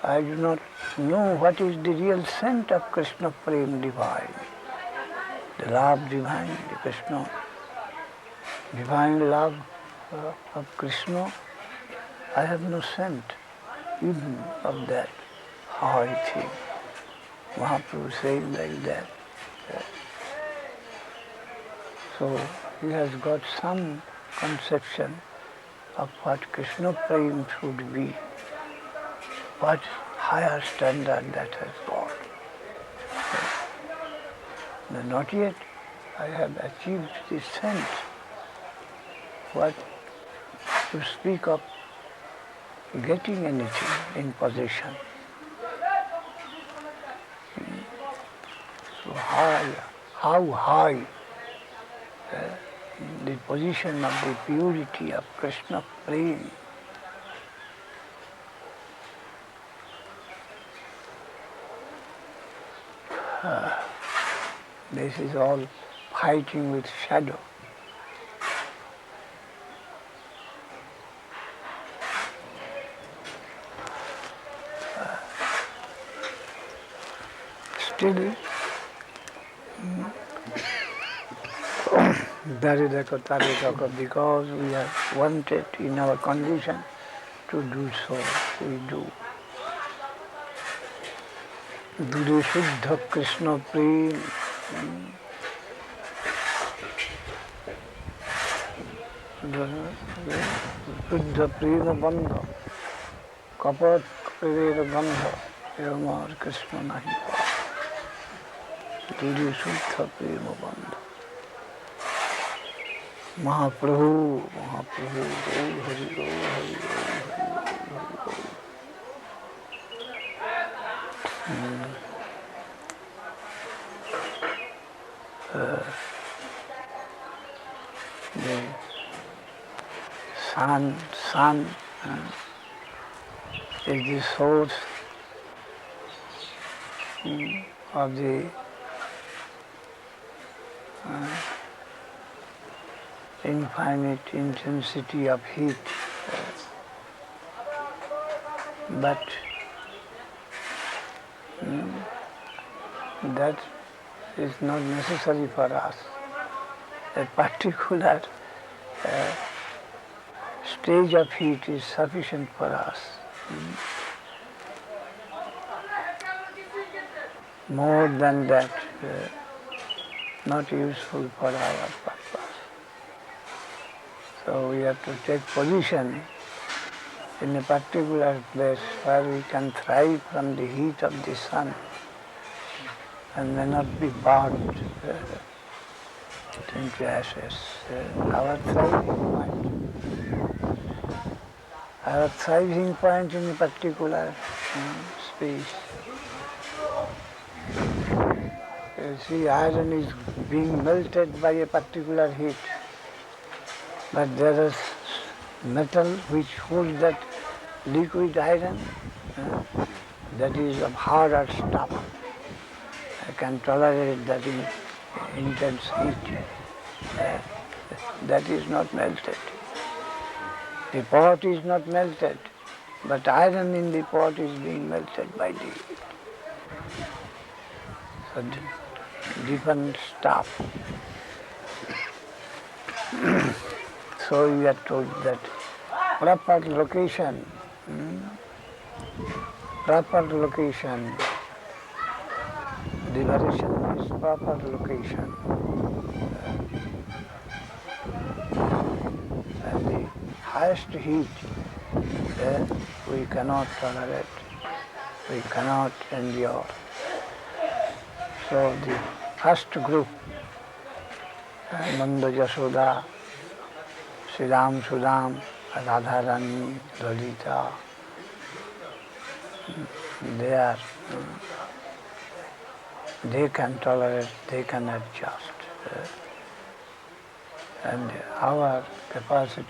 I do not know what is the real scent of Krishna Prem divine, the love divine, the Krishna, divine love of Krishna. I have no scent even of that. How I think. Mahaprabhu saying like that. So he has got some conception of what Krishna Prem should be, what higher standard that has got. But not yet I have achieved this sense. What to speak of getting anything in possession. So how high the position of the purity of Krishna prema. This is all fighting with shadow. Still, because we are wanted in our condition to do so, we do. Guru Shuddha Krishna Prem. Shuddha Prema Bandha. Kapat Prevera Gandha. Yamar Krishna Nahi Pa. Guru Shuddha Prema Bandha. Mahaprabhu, Mahaprabhu, Gaur Hari, Gaur Hari, Gaur Hari. The sun is the source of the infinite intensity of heat, but that is not necessary for us. A particular stage of heat is sufficient for us. More than that, not useful for our purpose. So we have to take position in a particular place where we can thrive from the heat of the sun and may not be burned into ashes. Our thriving point in a particular space. You see, iron is being melted by a particular heat, but there is metal which holds that liquid iron that is of harder stuff. I can tolerate that intense heat. That is not melted. The pot is not melted, but iron in the pot is being melted by the heat. So different stuff. So we are told that proper location, liberation is proper location. And the highest heat we cannot tolerate, we cannot endure. So the first group, Nanda Yashoda, Sridham Sudham, Radharani, Lalita, they can tolerate, they can adjust. And our capacity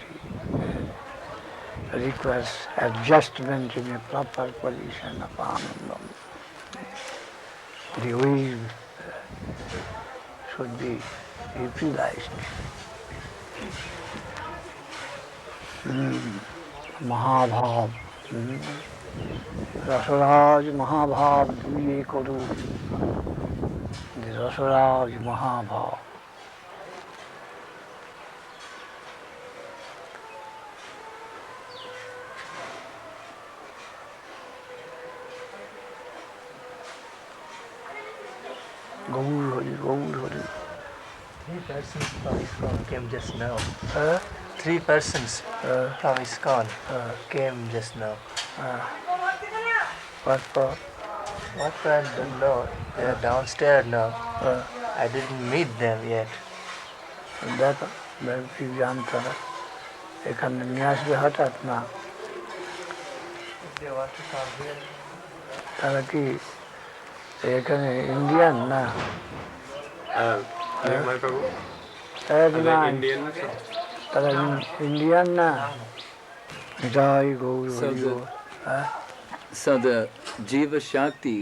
requires adjustment in a proper position of Anandam. The wheel should be utilized. Mahabhav. Rasaraj Mahabhav duye koru. The Rasaraj Mahabhav. Gaur Hari, Gaur Hari. 3 persons from ISKCON came just now. 3 persons from ISKCON came just now. What for? What I don't know. They are downstairs now. I didn't meet them yet. দেখো কি জানতে হয় এখানে নিয়ে আসবে হঠাৎ না If they want to come here, তারা কি এখানে ইন্ডিয়ান না এক না তারা ইন্ডিয়ান না জয় গৌর So হরি the, গৌর হ্যাঁ so the Jiva Shakti,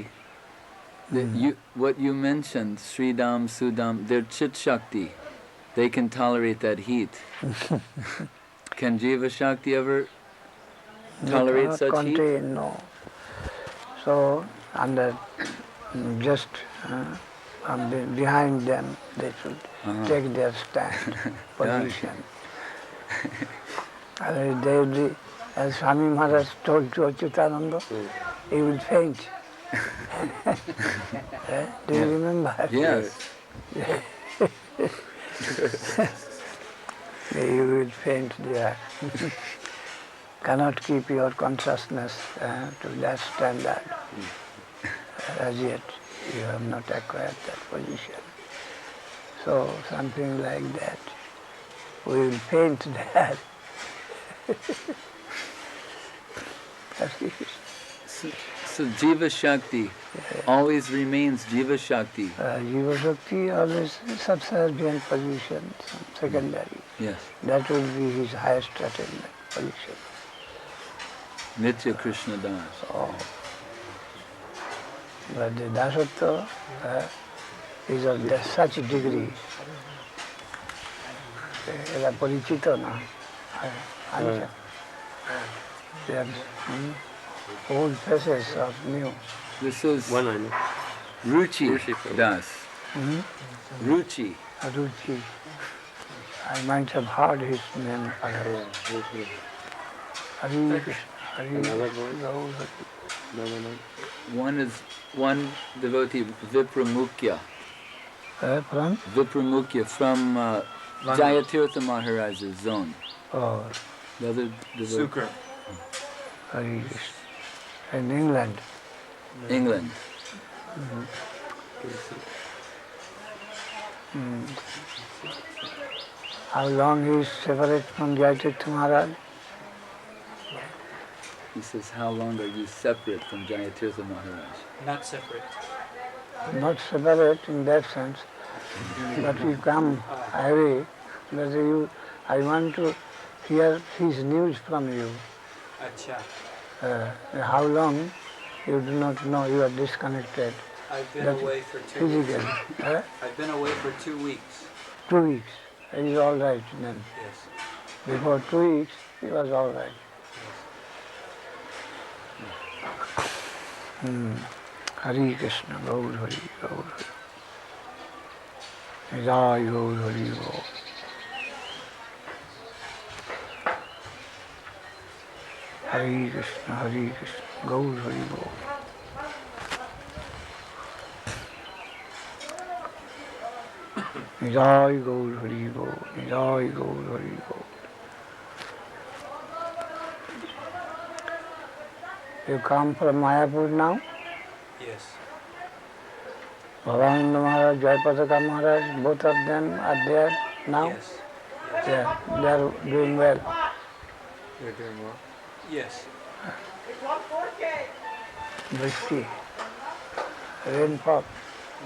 what you mentioned, Sridham, Sudam, they're Chit Shakti. They can tolerate that heat. Can Jiva Shakti ever tolerate such heat? contain, no. So, under just behind them, they should take their stand position. They will be, as Swami Maharaj told to Achyutananda, he will faint. Do you remember? Yes. You will faint there. Cannot keep your consciousness to that standard. As yet, you have not acquired that position. So, something like that. We will faint there. So Jiva Shakti always remains Jiva Shakti. Jīva-Shakti always subservient position, secondary. Yes. That will be his highest attainment position. Nitya Krishna Das. Oh. But the Dasattva is of such degree. এরা পরিচিত না আচ্ছা they are old faces of new. This is Ruchi Das. Ruchi. Ruchi. I might have heard his name. Hari Krishna. Hari One devotee, Vipramukya. From? Vipramukya from Jayatirtha Maharaj's zone. Oh, The other devotee. Sukar. Hari Krishna. In England. England. How long he is separate from Jayatirtha Maharaj? He says, how long are you separate from Jayatirtha Maharaj? not separate. Not separate in that sense, but we come away. But I want to hear his news from you. Acha. How long you do not know, you are disconnected. I've been That's away for 2 weeks. physically. I've been away for 2 weeks. 2 weeks. He is all right then. Yes. Before 2 weeks, he was all right. Hare Krishna, Gaur Hari, Gaur Hari. Jai Gaur Hari, Gaur. Hare Krishna, Gaur Hari, Gaur. Jai Gaur Hari, Gaur. Jai Gaur Hari, Gaur. You come from Mayapur now? Yes. Bhavananda Maharaj, Jayapataka Maharaj, both of them are there now? Yes. Yeah, they are doing well. You're doing well. Yes. Vrishti, rainfall,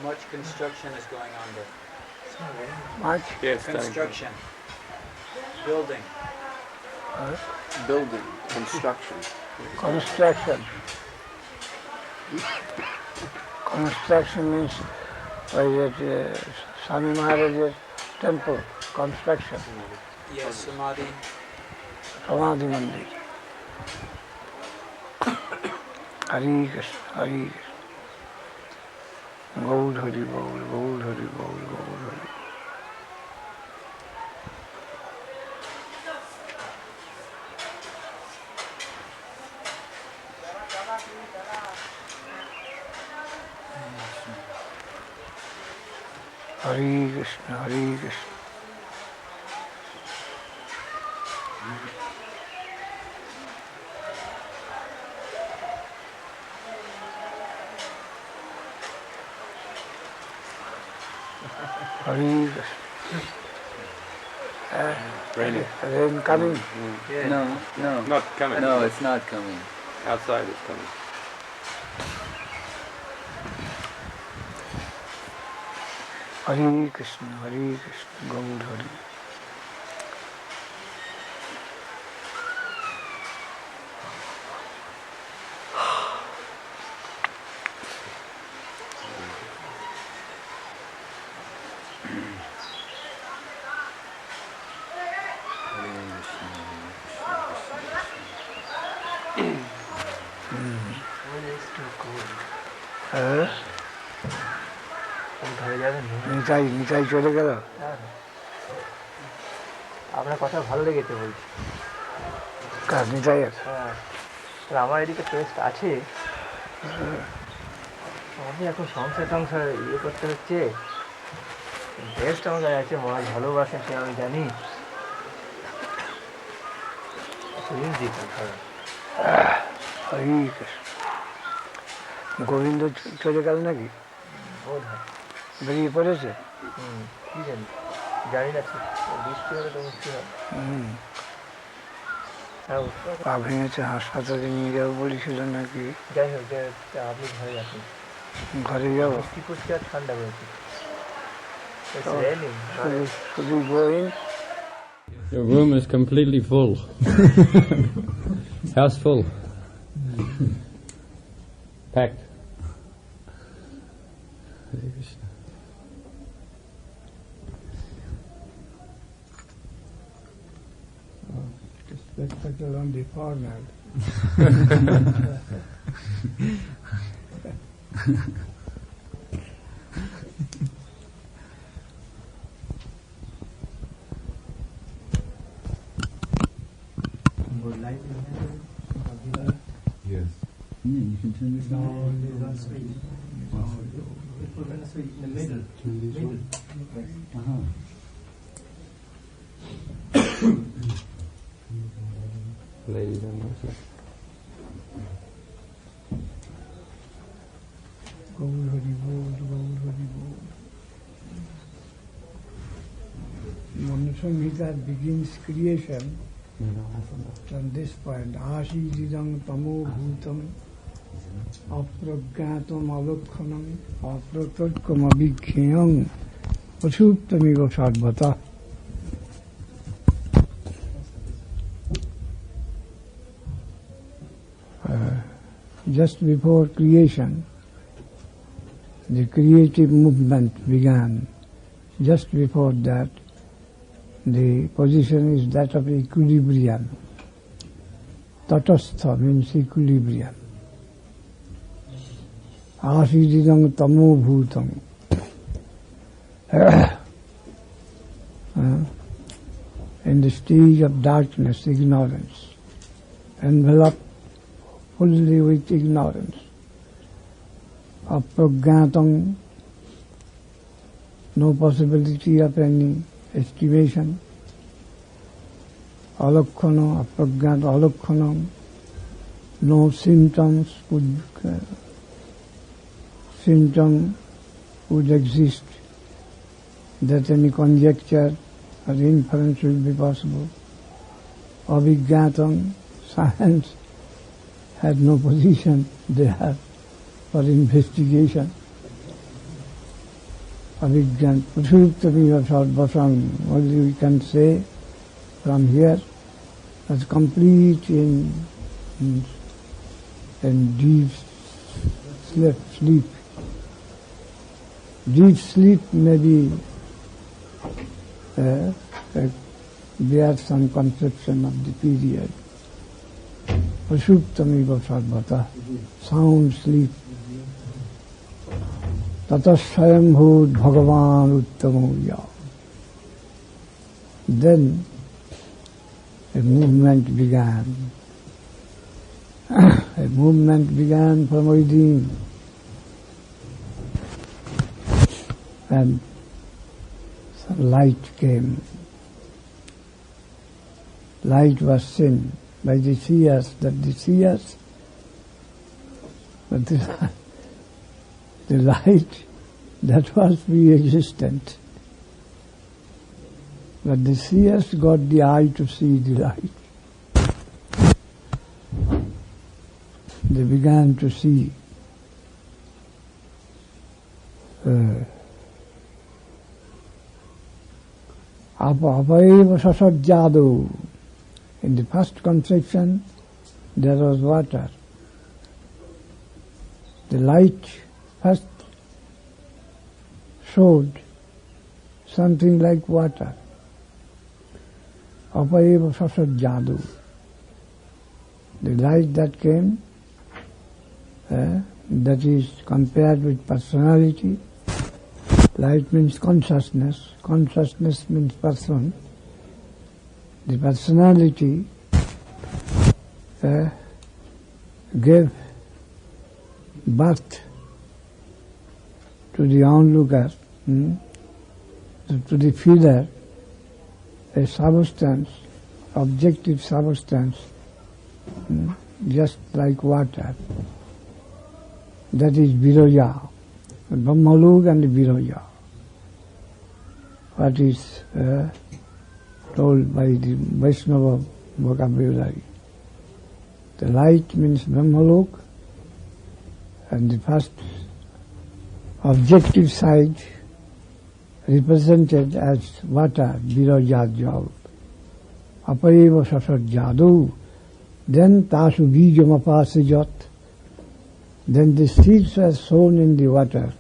Much construction is going on there. much Yes, Construction. Building. building, construction. construction. Construction means Swami Maharaj's temple, construction, Yes, Samadhi. Samadhi Mandir. Hare Krishna, Hare Krishna. Gaur Hari, Gaur, Gaur Hari, Gaur, Gaur Hari. Hare Krishna, Hare Krishna. Hari Raining. rain coming. No, no. Not coming. No, it's not coming. Outside it's coming. Hare Krishna, Gaur Hari. ঘরে যাবেন? নিতাই চলে গেল। আপনার কথা ভালো লেগেছে বলছি। কার নিতাইয়ের? হ্যাঁ, আমার এদিকে টেস্ট আছে। আমি এখন সংসার টংসার করতে হচ্ছে। টেস্ট আমার কাছে আছে, মহারাজ ভালোবাসেন সে আমি জানি। হরি কৃষ্ণ। গোবিন্দ চলে গেল নাকি? বোধ হয় বেরিয়ে পড়েছে? কি জানি, জানি না ঠিক। বৃষ্টি হলে তো মুক্তি হয়। পা ভেঙেছে, হাসপাতালে নিয়ে যাবো বলেছিল নাকি? যাই হোক, আপনি ঘরে যাচ্ছেন। ঘরে যাবো? বৃষ্টি পড়ছে আর ঠান্ডা পড়ছে। Should we go in? Your room is completely full. House full. Packed. Hare Krishna. Spectacle on the forehead. Yes. You can turn this on. In the middle. Ladies and gentlemen. Gaur Hari Bol, Gaur Hari Bol. Manushamhita begins creation from this point. Ashididam tamo bhutam apragyatam alokhanam apratakam abhikheyam pasuptamigo sarvata. Just before creation, the creative movement began. Just before that, the position is that of equilibrium. Tatastha means equilibrium. Asididam tamo bhutam. In the stage of darkness, ignorance, enveloped fully with ignorance. Apragyatam, no possibility of any estimation. Alokkhana, apragyata alokhanam, no symptom would exist that any conjecture or inference will be possible. Abhigyatam, science had no position there for investigation. Abhigyan, Prasuptamiva Sarvasam, only we can say from here, as complete in deep sleep. Deep sleep may be bear some conception of the period. Prasuptamiva Sarvata, sound sleep. Tatasvayambhut Bhagavan Uttamoya. Then a movement began. A movement began from within. And some light came. Light was seen by the seers, but the light that was pre-existent. But the seers got the eye to see the light. They began to see Apaiva sasajjadu. In the first conception, there was water. The light first showed something like water. Apaiva sasajjadu. The light that came, that is compared with personality. Light means consciousness. Consciousness means person. The personality gave birth to the onlooker, to the feeler, a substance, objective substance, just like water. That is Viroja, Brahmalok and Viroja. What is told by the Vaishnava vocabulary. The light means Brahmalok, and the first objective side represented as water, Viroja Jal. Apaiva sasajjadu. Then tasu bijam apasijat. Then the seeds were sown in the water.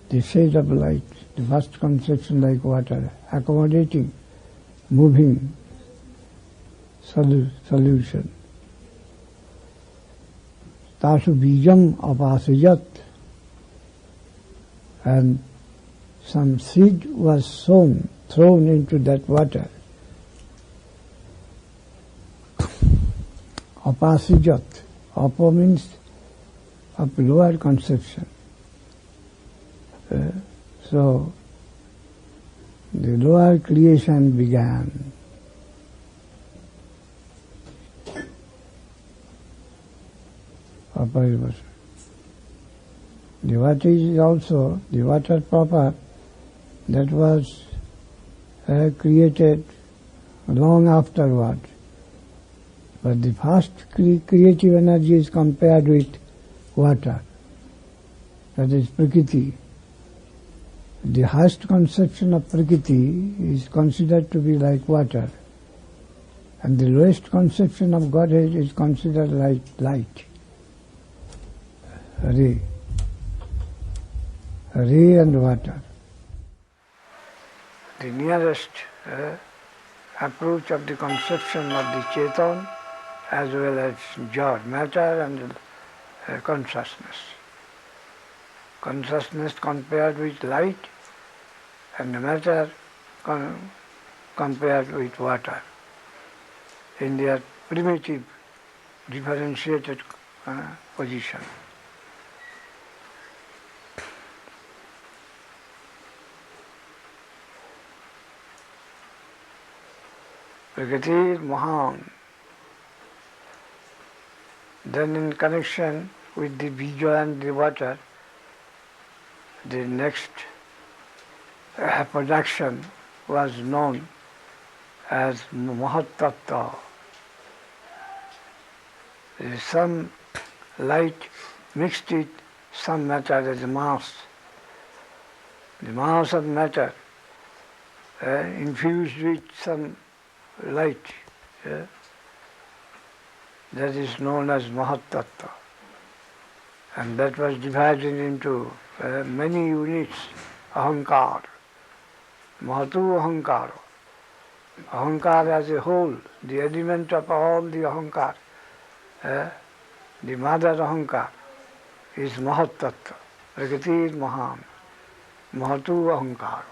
The shade of light, the first conception like water, accommodating, moving solution. Tasu bijam apasijat. And some seed was sown, thrown into that water. Apasijat. Apa means of lower conception. So the lower creation began. The water is also the water proper that was created long afterward. But the first creative energy is compared with water. That is Prakriti. The highest conception of Prakriti is considered to be like water. And the lowest conception of Godhead is considered like light. Ray and water. The nearest approach of the conception of the Chetan as well as Jad, matter and consciousness. Consciousness compared with light and matter compared with water in their primitive differentiated position. Prakriti Mahan. Then in connection with the bija and the water, the next production was known as Mahatattva. Some light mixed with some matter as a mass. The mass of matter infused with some light. That is known as Mahatattva. And that was divided into many units. Ahankar, Mahatu Ahankar. Ahankar as a whole, the element of all the Ahankar, the mother Ahankar is Mahatattva. Prakriti is Mahan. Mahatu Ahankar.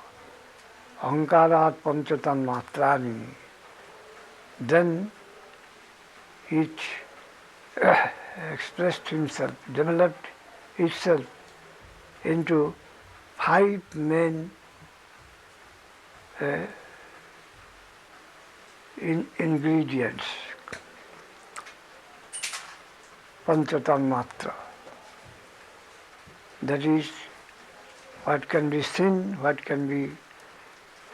Ahankarat Panchatan Matrani. Then each expressed himself, developed itself into 5 main ingredients. Panchatan Matra. That is, what can be seen, what can be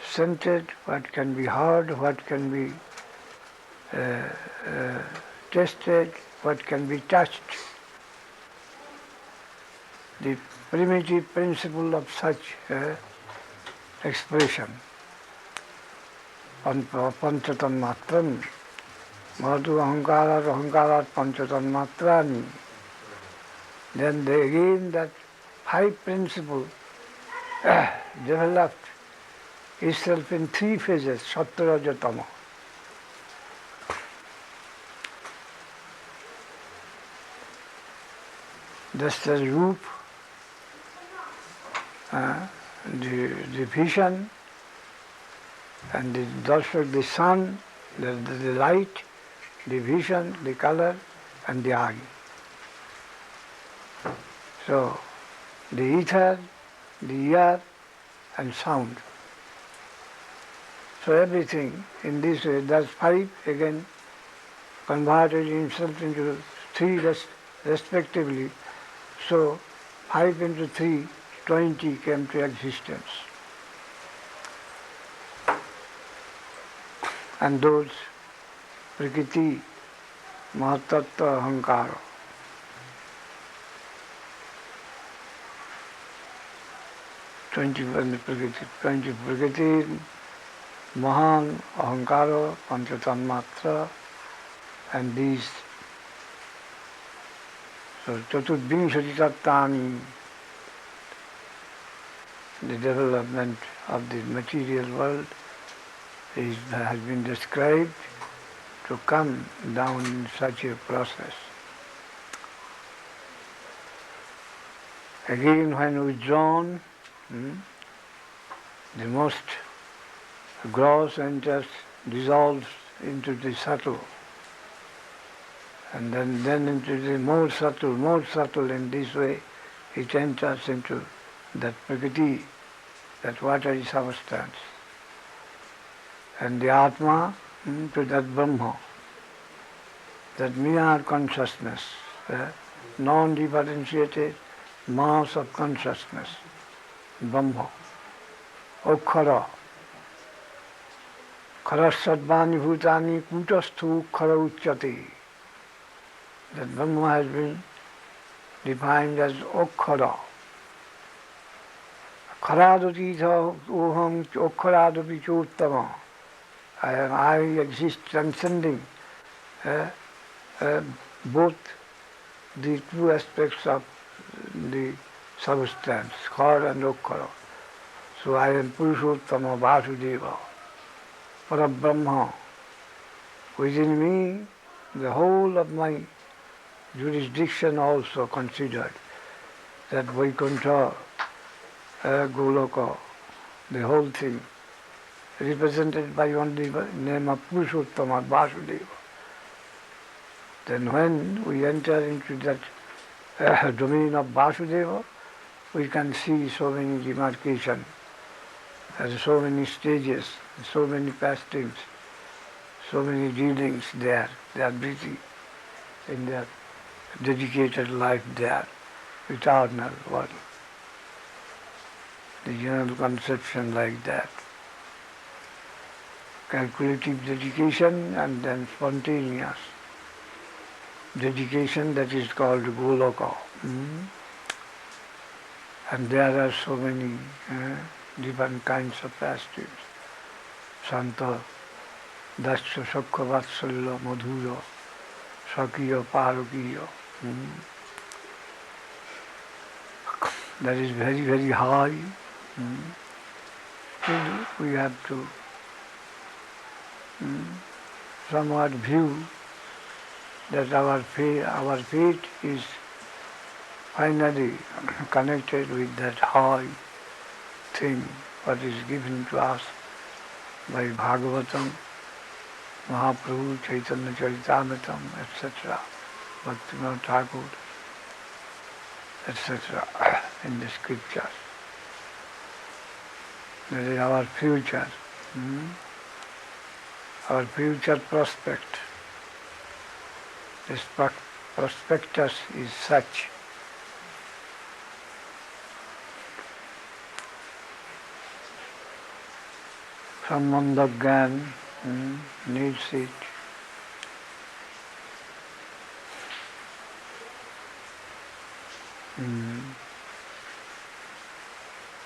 scented, what can be heard, what can be tasted, what can be touched. The primitive principle of such expression, panchatanmatram, madhu ahankarat ahankarat panchatanmatrani. Then again that high principle developed itself in three phases, sattva, raja, tama. Just as roop, the vision, and the darshak, the sun, the light, the vision, the color, and the eye. So, the ether, the ear, and sound. So everything in this way, that's five, again converted himself into three respectively. So 5 into 3, 20 came to existence. And those Prakriti, Mahatattva, Ahankara. Twenty Prakriti, Mahan, Ahankara, Panchatanmatra, and these. So, Chaturvinshati Tattani, the development of the material world has been described to come down in such a process. Again, when withdrawn, the most gross enters, dissolves into the subtle. And then into the more subtle, in this way it enters into that Prakriti, that watery substance. And the Atma to that Brahma, that mere consciousness, non-differentiated mass of consciousness, Brahma, Okkhara, Kharassadvani bhutani kutasthu Okkhara uchyate. That Brahma has been defined as Okkhara. Kharadotitha oham Okkharadopi chottama. I exist transcending both the two aspects of the substance, Khara and Okkhara. So I am Purushottama Vasudeva, Parabrahma. Within me, the whole of my jurisdiction also considered, that Vaikuntha, Goloka, the whole thing, represented by only the name of Purushottama Vasudeva. Then when we enter into that domain of Vasudeva, we can see so many demarcations, and so many stages, so many pastimes, so many dealings there. They are busy in their dedicated life there, eternal world. The general conception like that. Calculative dedication and then spontaneous dedication, that is called Goloka. And there are so many different kinds of pastimes. Santa, Dasya, Sakha, Vatsalya, Madhura, Sakya, Parakiya. That is very, very high. Still we have to somewhat view that our fate is finally connected with that high thing, what is given to us by Bhagavatam, Mahaprabhu, Chaitanya Charitamritam, etc., Bhaktivinoda Thakur, etc., in the scriptures. That is our future, our future prospect. This prospectus is such Sambandha Gyan needs it.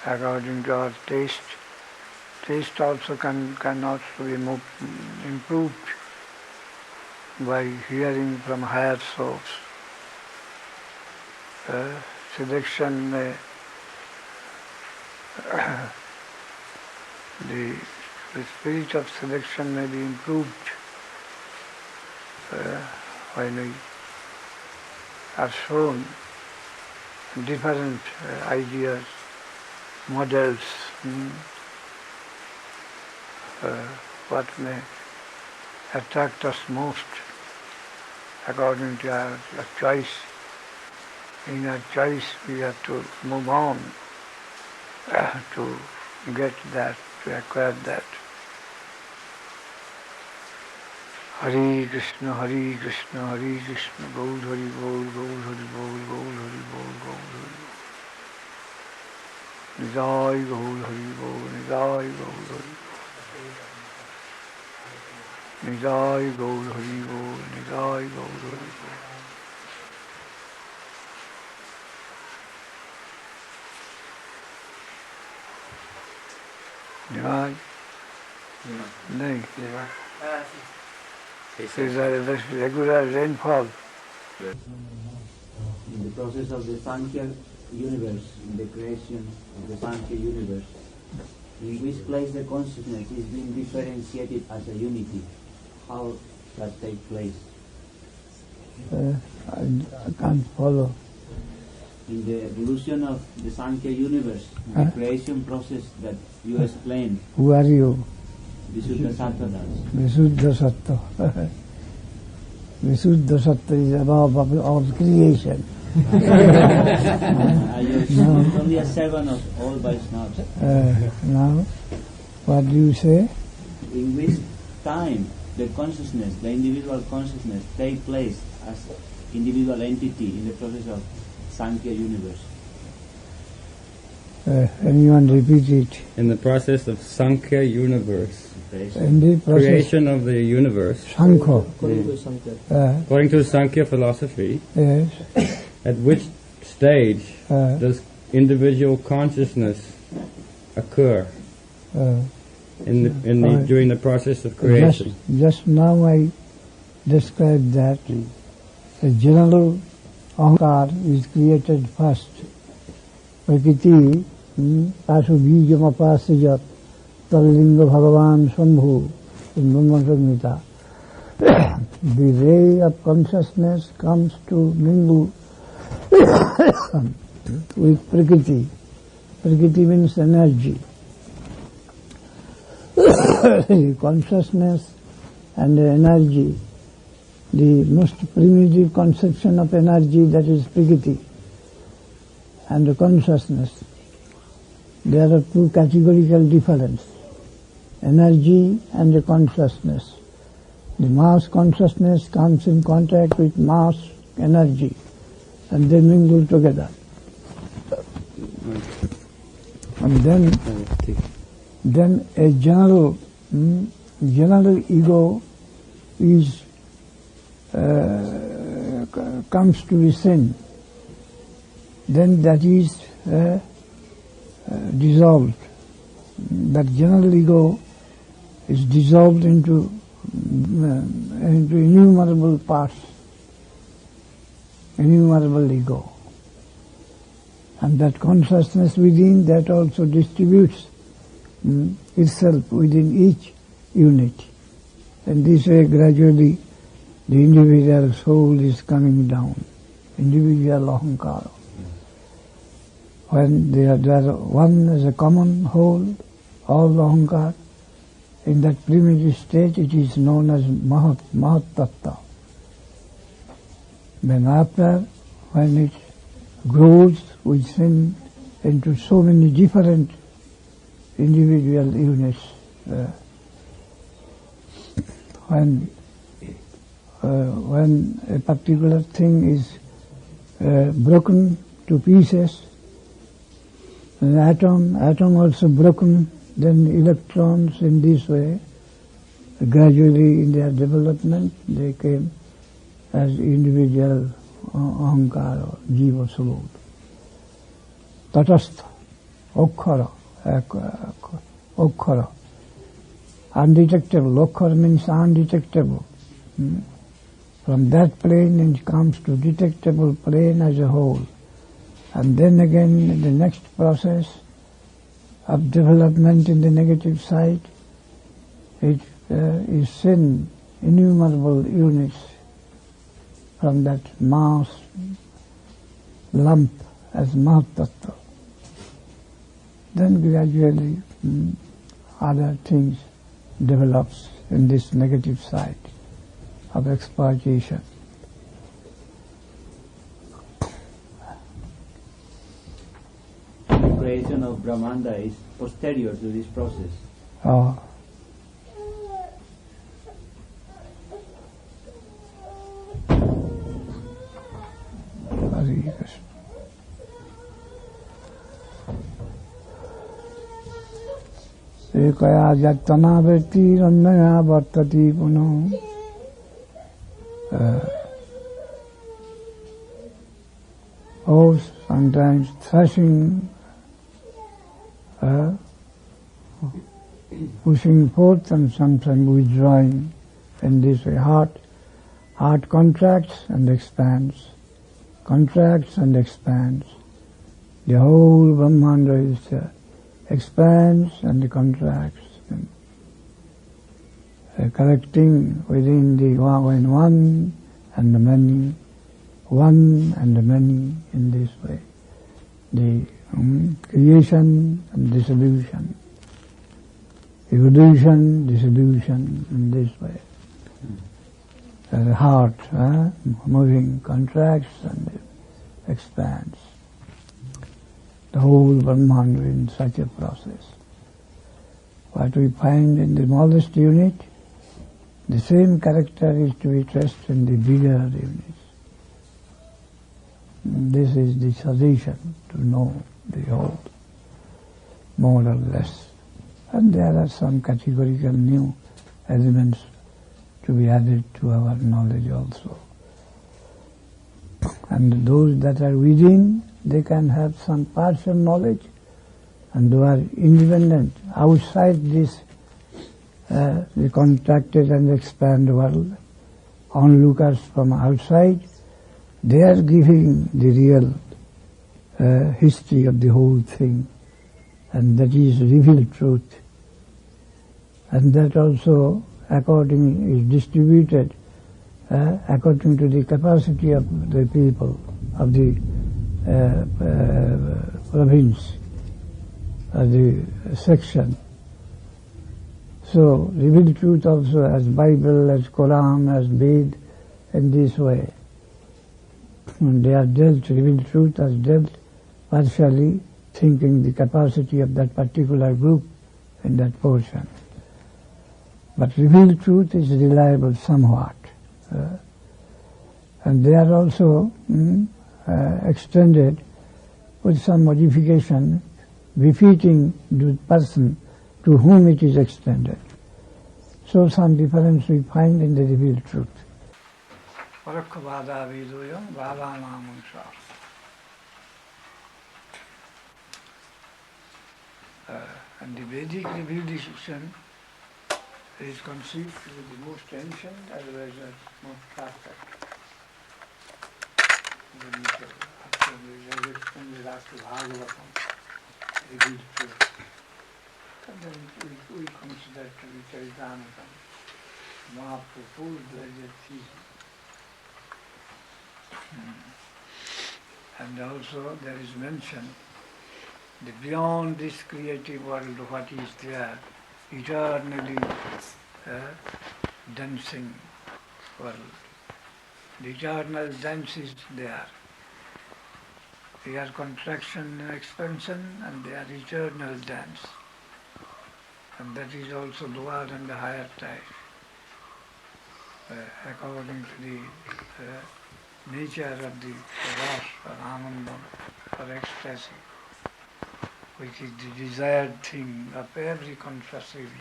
According to our taste. Taste also can also be improved by hearing from higher source. Seduction may the spirit of seduction may be improved when we are shown different ideas, models, what may attract us most according to our choice. In our choice we have to move on to get that, to acquire that. Hare Krishna, Hare Krishna, Hare Krishna, Gaur Hari Bol, Gaur Hari Bol, Gaur Hari Bol, Gaur Hari Bol. Nijai Gaur Hari Bol, Nijai Gaur Hari Bol. Nijai Gaur Hari Bol, Nijai Gaur Hari Bol. Nijai? Nahi. It is a regular rainfall. In the process of the Sankhya universe, in the creation of the Sankhya universe, in which place the consciousness is being differentiated as a unity, how that takes place? I can't follow. In the evolution of the Sankhya universe, the creation process that you explained. Who are you? Visuddha Sattva. Visuddha Sattva. Visuddha Sattva is above all creation. You're only a servant of all Vaishnavas. Now, what do you say? In which time the consciousness, the individual consciousness, take place as individual entity in the process of Sankhya universe? Anyone repeat it? In the process of Sankhya universe, In the process creation of the universe, Sankha. according to Sankhya philosophy, Yes. at which stage does individual consciousness occur during the process of creation? Just now I described that the general ahankar is created first. Prakriti, asu bijam apasajat, tallinga bhagavan shambhu, in Brahma. The ray of consciousness comes to mingle with Prakriti. Prakriti means energy. Consciousness and energy, the most primitive conception of energy, that is Prakriti, and the consciousness. There are two categorical difference, energy and the consciousness. The mass consciousness comes in contact with mass energy and they mingle together. And then a general ego is comes to be seen. Then that is dissolved. That general ego is dissolved into innumerable parts, innumerable ego. And that consciousness within, that also distributes itself within each unit. And this way gradually the individual soul is coming down, individual ahankara. When they are one as a common whole, all ahankara, in that primitive state it is known as Mahat Tattva. Then after, when it grows within into so many different individual units, when a particular thing is broken to pieces, an atom also broken Then electrons in this way, gradually in their development, they came as individual ahankara or jīva-soul. Tatastha, okkhara, okkhara, undetectable. Okkhara means undetectable. From that plane it comes to detectable plane as a whole. And then again in the next process of development in the negative side, it is seen innumerable units from that mass lump as Mahatattva. Then gradually other things develops in this negative side of exploitation. The creation of Brahmanda is posterior to this process. Oh. Hare Krishna. Ekaya jattana verti rannaya vartati puno. Oh, sometimes thrashing, pushing forth and sometimes withdrawing in this way. Heart contracts and expands, contracts and expands. The whole Brahmanda is expands and contracts, collecting within the one and the many, one and the many in this way. The creation and dissolution, evolution, dissolution in this way. The heart moving, contracts and expands. The whole Brahmanda in such a process. What we find in the smallest unit, the same character is to be traced in the bigger units. This is the suggestion to know the whole, more or less. And there are some categorical new elements to be added to our knowledge also. And those that are within, they can have some partial knowledge, and those are independent, outside this the contracted and expanded world, onlookers from outside, they are giving the real history of the whole thing, and that is revealed truth. And that also is distributed according to the capacity of the people, of the province, of the section. So revealed truth also as Bible, as Quran, as Ved, in this way. And they are dealt, revealed truth as dealt partially, thinking the capacity of that particular group in that portion. But revealed truth is reliable somewhat. And they are also extended with some modification, befitting the person to whom it is extended. So some difference we find in the revealed truth. And the Vedic revealed decision is conceived with the most ancient as well as most perfect. When we last to Bhagavatam, revealed truth. And then we consider to be Charitamrita, Mahaprabhu, blessed season. And also there is mention that beyond this creative world, what is there, eternally dancing world. The eternal dance is there. They are contraction and expansion, and they are eternal dance. And that is also lower and the higher type, according to the nature of the rush or anandam or ecstasy. which is the desired thing of every conscious unit.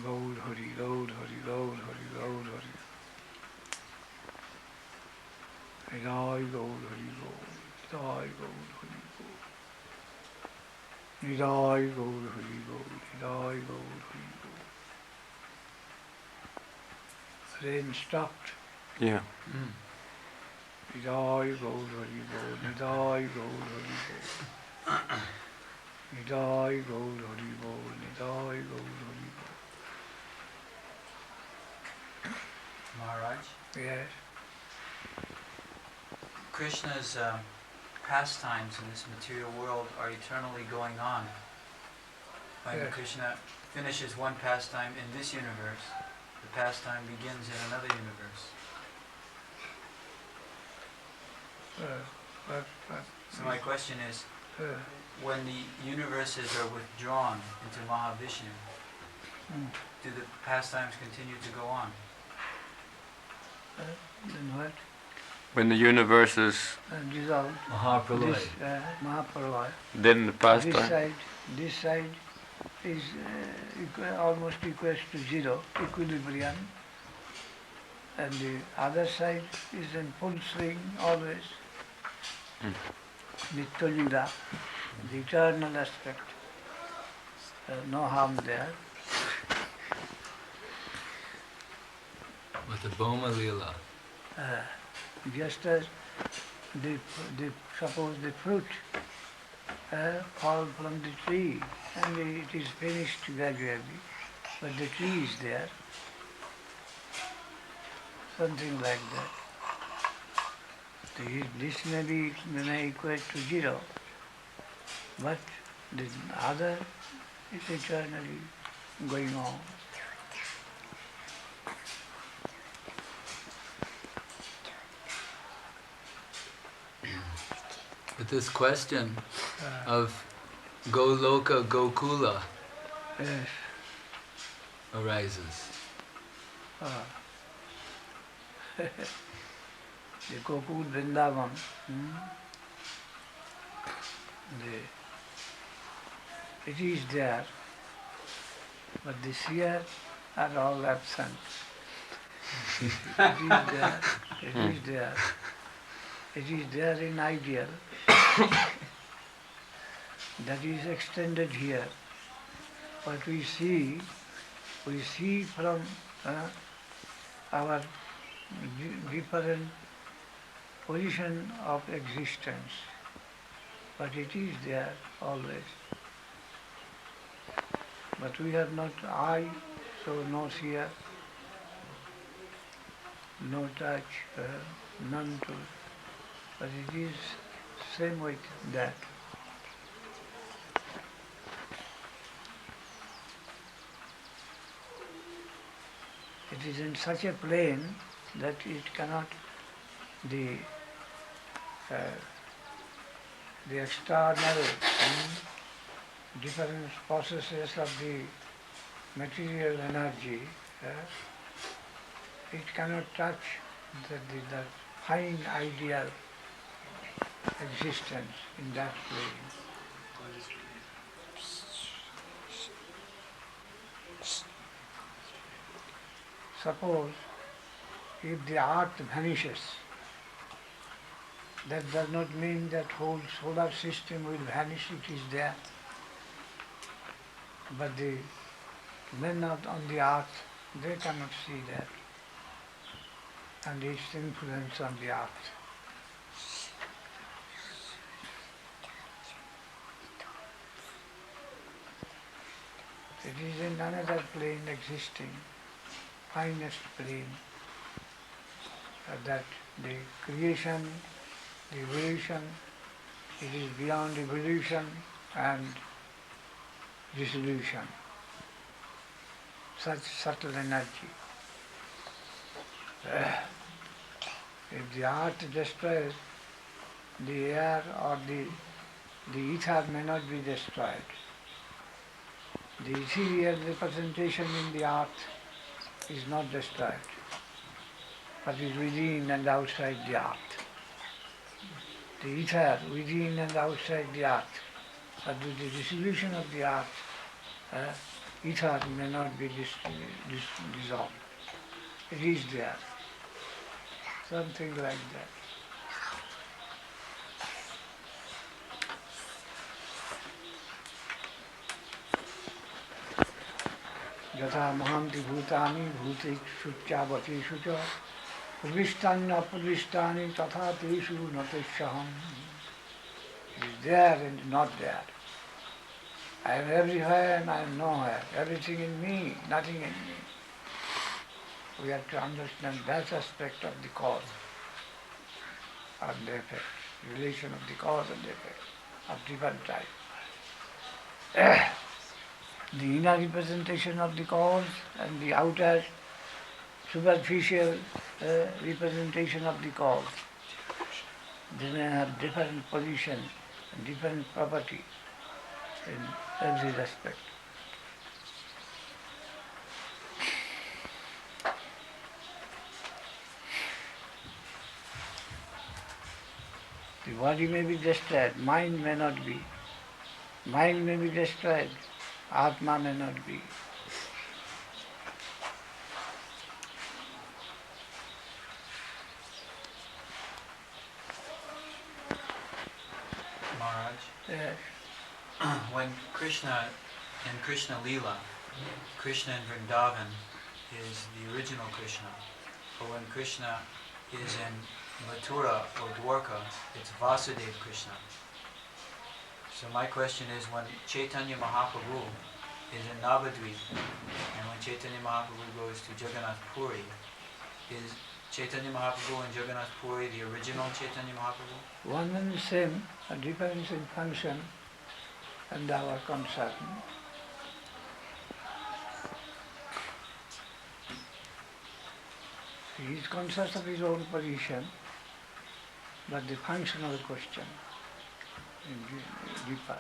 Gaur Hari, Gaur Hari, Gaur Hari, Gaur Hari. Nidai Gaur Hari Gaur, Nidai Gaur Hari Gaur. Nidai Gaur Hari Gaur, Nidai Gaur Hari Gaur. Rain stopped. Yeah. Nidai Gaur Hari Gaur, Nidai Gaur Hari Gaur. Nidai Gaur Hari Gaur, Nidai Gaur Hari Gaur. Maharaj, Yes. Krishna's pastimes in this material world are eternally going on. When Yes. Krishna finishes one pastime in this universe, the pastime begins in another universe. So my question is, when the universes are withdrawn into Mahavishnu, do the pastimes continue to go on? Then what? When the universe is Dissolved. Mahapralaya. This, Mahapralaya. then the pastime. This side is almost equals to zero, equilibrium, and the other side is in full swing always. Nitya Lila, the eternal aspect. No harm there. With the Boma Lila. Just as the suppose the fruit fall from the tree and it is finished gradually, but the tree is there, something like that. This may equate to zero, but the other is eternally going on. But this question of Goloka Gokula Yes. arises. The Gokul Vrindavan, it is there, but the seers are all absent. It is there, it is there. It is there in ideal, that is extended here. What we see from our different position of existence, but it is there always. But we have not eye, so no seer, no touch, none to. But it is same with that. It is in such a plane that it cannot, the external different processes of the material energy, it cannot touch the fine ideal existence in that plane. Suppose if the earth vanishes, that does not mean that whole solar system will vanish, it is there. But the men on the earth, they cannot see that and its influence on the earth. It is in another plane existing, finest plane, that the creation, the evolution, it is beyond evolution and dissolution. Such subtle energy. If the earth destroys, the air or the ether may not be destroyed. The ethereal representation in the earth is not destroyed, but is within and outside the earth. the ether within and outside the earth. But with the dissolution of the earth, ether may not be dissolved. It is there. Something like that. Yatha mahanti bhutani bhutekshu chabhateshu cha pravistani apravistani tatha teshu nateshaham. It is there and not there. I am everywhere and I am nowhere. Everything in me, nothing in me. We have to understand that aspect of the cause and the effect, relation of the cause and the effect of different types. The inner representation of the cause and the outer superficial representation of the cause. They may have different position and different property in every respect. The body may be destroyed, mind may not be. Mind may be destroyed, Atma may not be. Maharaj, Yes. when Krishna, in Krishna Leela, Krishna in Vrindavan is the original Krishna. But when Krishna is in Mathura or Dwarka, it's Vasudeva Krishna. So my question is, when Chaitanya Mahaprabhu is in Nabadwip, and when Chaitanya Mahaprabhu goes to Jagannath Puri, is Chaitanya Mahaprabhu and Jagannath Puri the original Chaitanya Mahaprabhu? One and the same, a difference in function and our concern. He is conscious of his own position, but the functional question is deeper.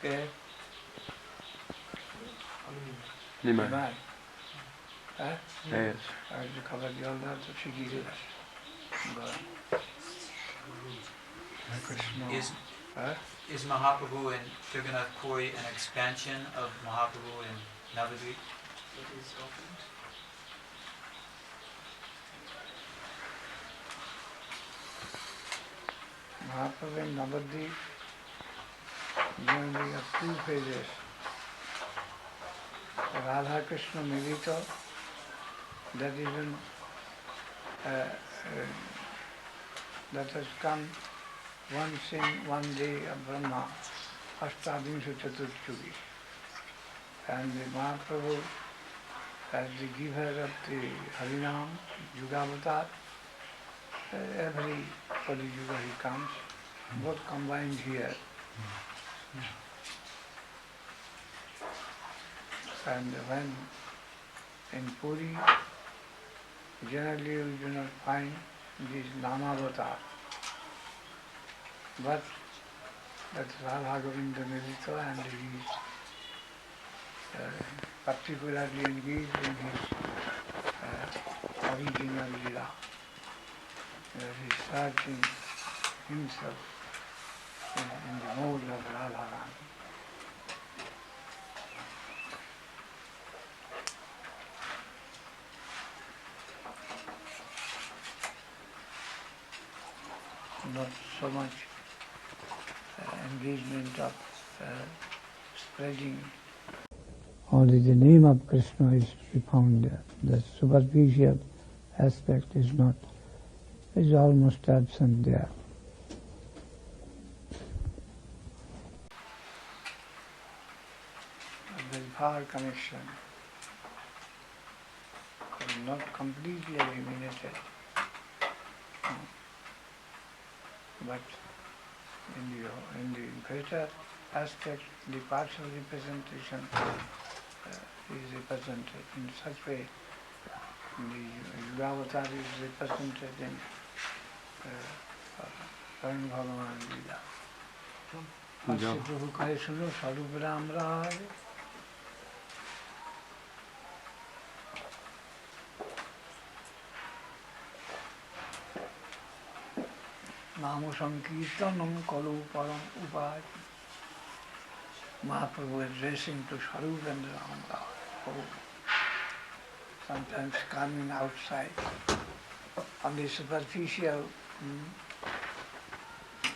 Okay. Nimai. Huh? Yes. I have to cover the all that, so she gives it. Krishna. Is Mahaprabhu in Jagannath Puri an expansion of Mahaprabhu in Navadvip? Mahaprabhu in Nabadwip generally have two phases. Radha Krishna Milita, that is in, that has come once in one day of Brahma, Ashtadhinshu Chaturchugi. And the Mahaprabhu, as the giver of the Harinam, Yugavatar, every Kali Yuga he comes, both combined here. And when in Puri, generally you do not find this Namavatar. But that's Radha Govinda Milita, and he is particularly engaged in his original Lila. He is searching himself in the mode of Radha Rani. Not so much engagement of spreading. Only the name of Krishna is to be found there. The superficial aspect is almost absent there. A very far connection, not completely eliminated. But in the greater aspect, the partial representation is represented in such way. The Yugavatar is represented in स्वयं भगवान लीला और प्रभु कहे सुनो स्वरूप राम राय नाम संकीर्तनम करो परम उपाय Mahaprabhu addressing to Swarup and Ram Raj, sometimes coming outside on the superficial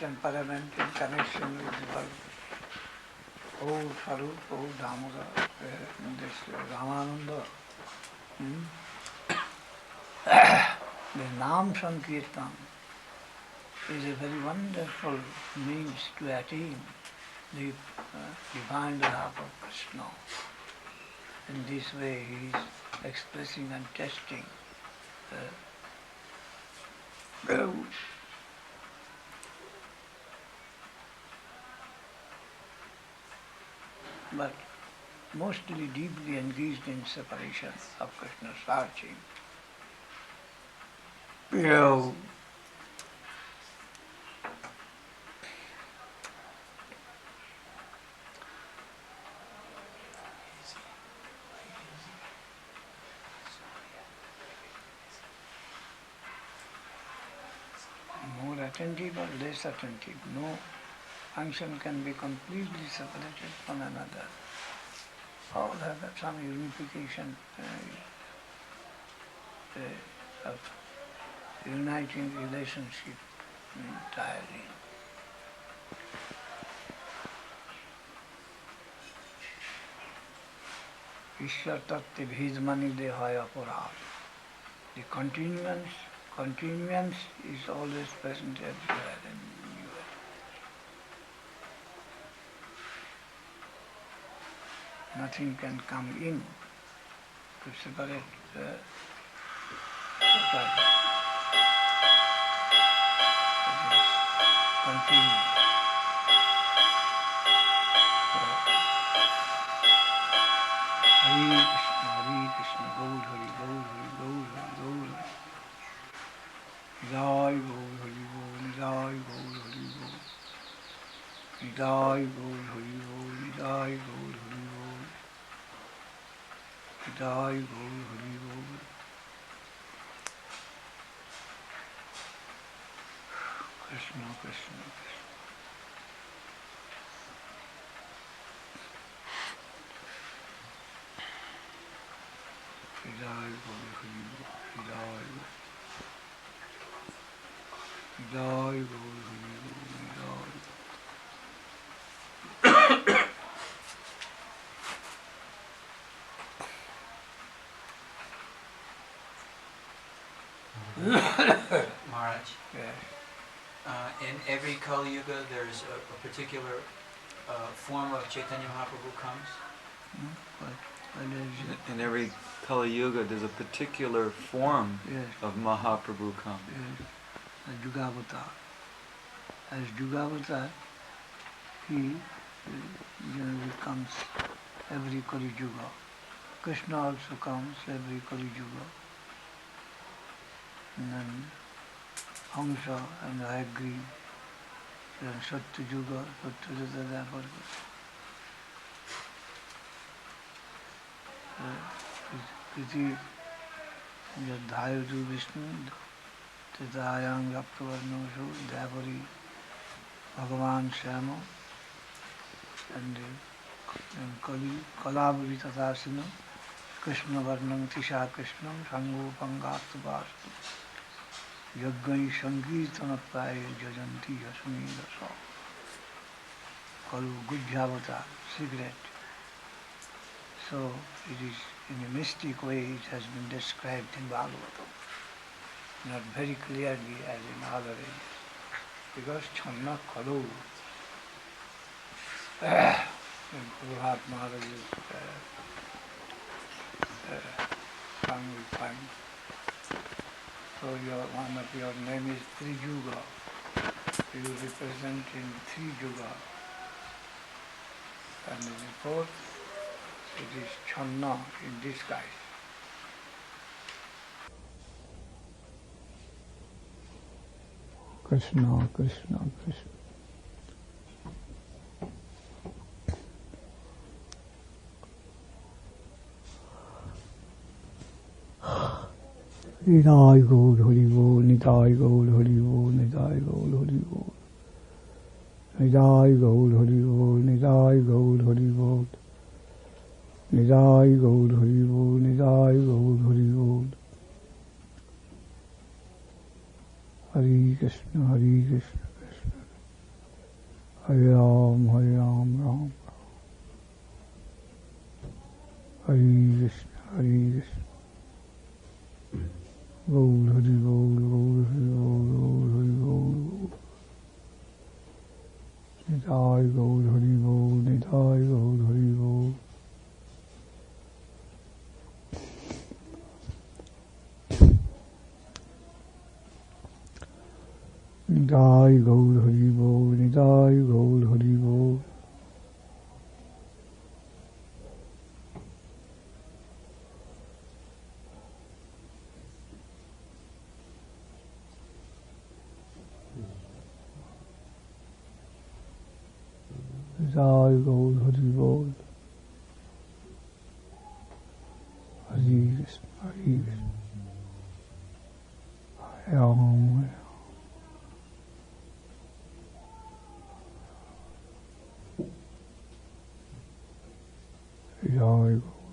temperament in connection with the world. Oh Swarup, oh Damodar, this Ramananda. The Nam Sankirtan is a very wonderful means to attain the divine love of Krishna. In this way he is expressing and testing but mostly deeply engaged in separation of Krishna, searching. More attentive or less attentive. No function can be completely separated from another. All have some unification of uniting relationship entirely. Ishwar tattva bhidmani dehaya aparad. The continuance is always present everywhere and anywhere. Nothing can come in to separate the total. It is continuing. Hare Krishna, Gaur Hari, Gaur Hari, Gaur Hari, Gaur Hari. Jai Gaur Hari Bol, Jai Gaur Hari Bol. Jai Gaur Hari Bol, Jai Gaur Hari Bol. Jai Gaur Hari Bol. Krishna, Krishna, Krishna. Jai Gaur Hari Bol, Jai Gaur. Jai Gaur Hari Bol, Jai. Maharaj, Yes. In every Kali Yuga there's a particular form of Chaitanya Mahaprabhu comes? In every Kali Yuga, there's a particular form Yes. of Mahaprabhu come. Yes. As Jugavatar. As Jugavatar, he generally comes every Kali Yuga. Krishna also comes every Kali Yuga. And then Hamsa and I agree. Then Satya Yuga, Satya Yuga, Kriti Yadhayadu Vishnu Titayang Raptavarnoshu Dapari Bhagavan Shyama and Kali Kalabhavi Tathasina Krishna Varnam Tisha Krishnam Sango Pangastu Bastu Yaggai Sankirtana Praya Jajanti Yasmi Dasa Kalu Gujjavata, cigarette. So it is in a mystic way it has been described in Bhagavatam, not very clearly as in other areas. Because Channa Kalu, Guru Maharaj's song we find. So one of your name is Trijuga. You represent in three Juga. And in the fourth, it is Channa in disguise. Krishna, Krishna, Krishna. Nitai Gaur Hari Bol, Nitai Gaur Hari Bol, Nitai Gaur Hari Bol. Nitai Gaur Hari Bol, Nitai Gaur Hari Bol. Nitai Gaur Hari Bol, Nitai Gaur Hari Bol. Hare Krishna, Hare Krishna, Krishna. Hare Ram, Hare Ram, Ram. Hare Krishna, Hare Krishna. Gaur Hari Bol, Gaur Hari Bol, Gaur Hari Bol. Nitai Gaur Hari Bol, Nitai Gaur Hari Bol. Nitai Gaur Hari Bol, Nitai Gaur Hari Bol. Nitai Gaur Hari Bol. Hare Krishna, Hare Krishna. Hare Ram, Hare Ram. Nitai Gaur,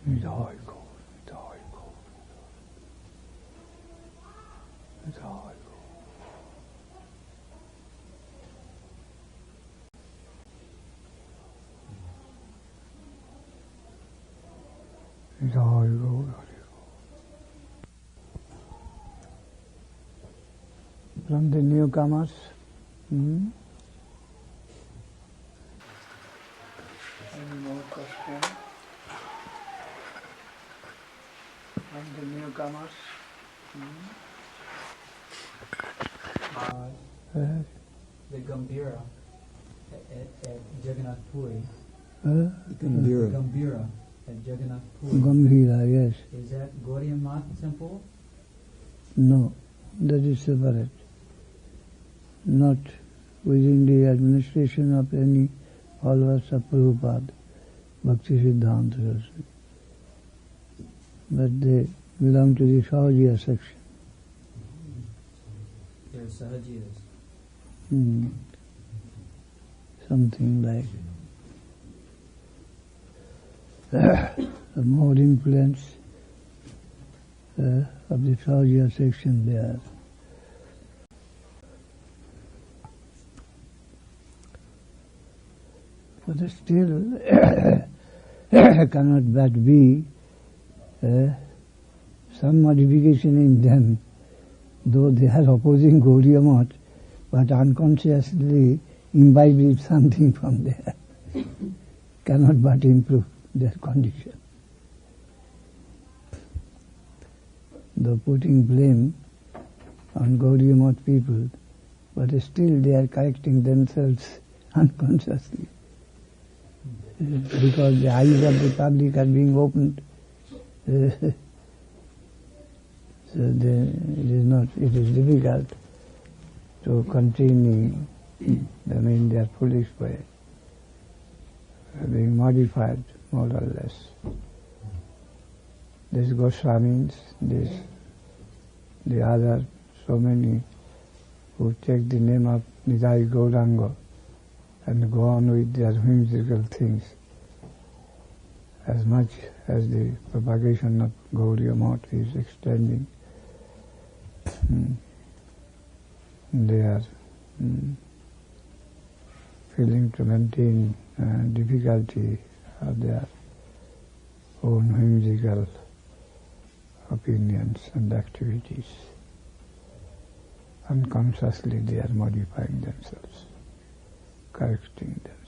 Nitai Gaur, Nitai Gaur, Nitai Gaur. Nitai Gaur, Hari Gaur. From the newcomers, Any more questions? From the newcomers? The Gambhira at Jagannath Puri. The Gambhira at Jagannath Puri. Gambhira, yes. Is that Gaudiya Math temple? No, that is separate. Not within the administration of any followers of Prabhupada, Bhakti Siddhanta Saraswati. But they belong to the Sahajiya section. They're Sahajiyas. Something like the more influence of the Sahajiya section there. But still cannot but be some modification in them, though they are opposing Gaudiya Math, but unconsciously imbibed something from there. Cannot but improve their condition. Though putting blame on Gaudiya Math people, but still they are correcting themselves unconsciously. Because the eyes of the public are being opened, so it is difficult to continue them in their foolish way, being modified more or less. These Goswamis, the other, so many who take the name of Nitai Gauranga and go on with their whimsical things. As much as the propagation of Gaudiya Math is extending, they are feeling to maintain difficulty of their own whimsical opinions and activities. Unconsciously they are modifying themselves, correcting themselves.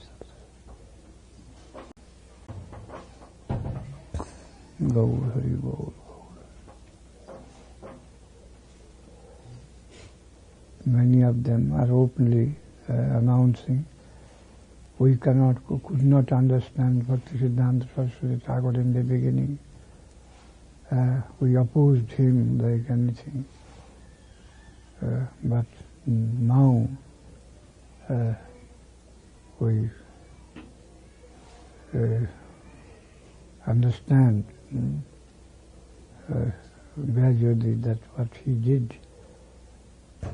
Gaur Hari Bol. many of them are openly announcing, we could not understand Bhakti Siddhanta Saraswati Thakur in the beginning. We opposed him like anything. But now we understand gradually that what he did,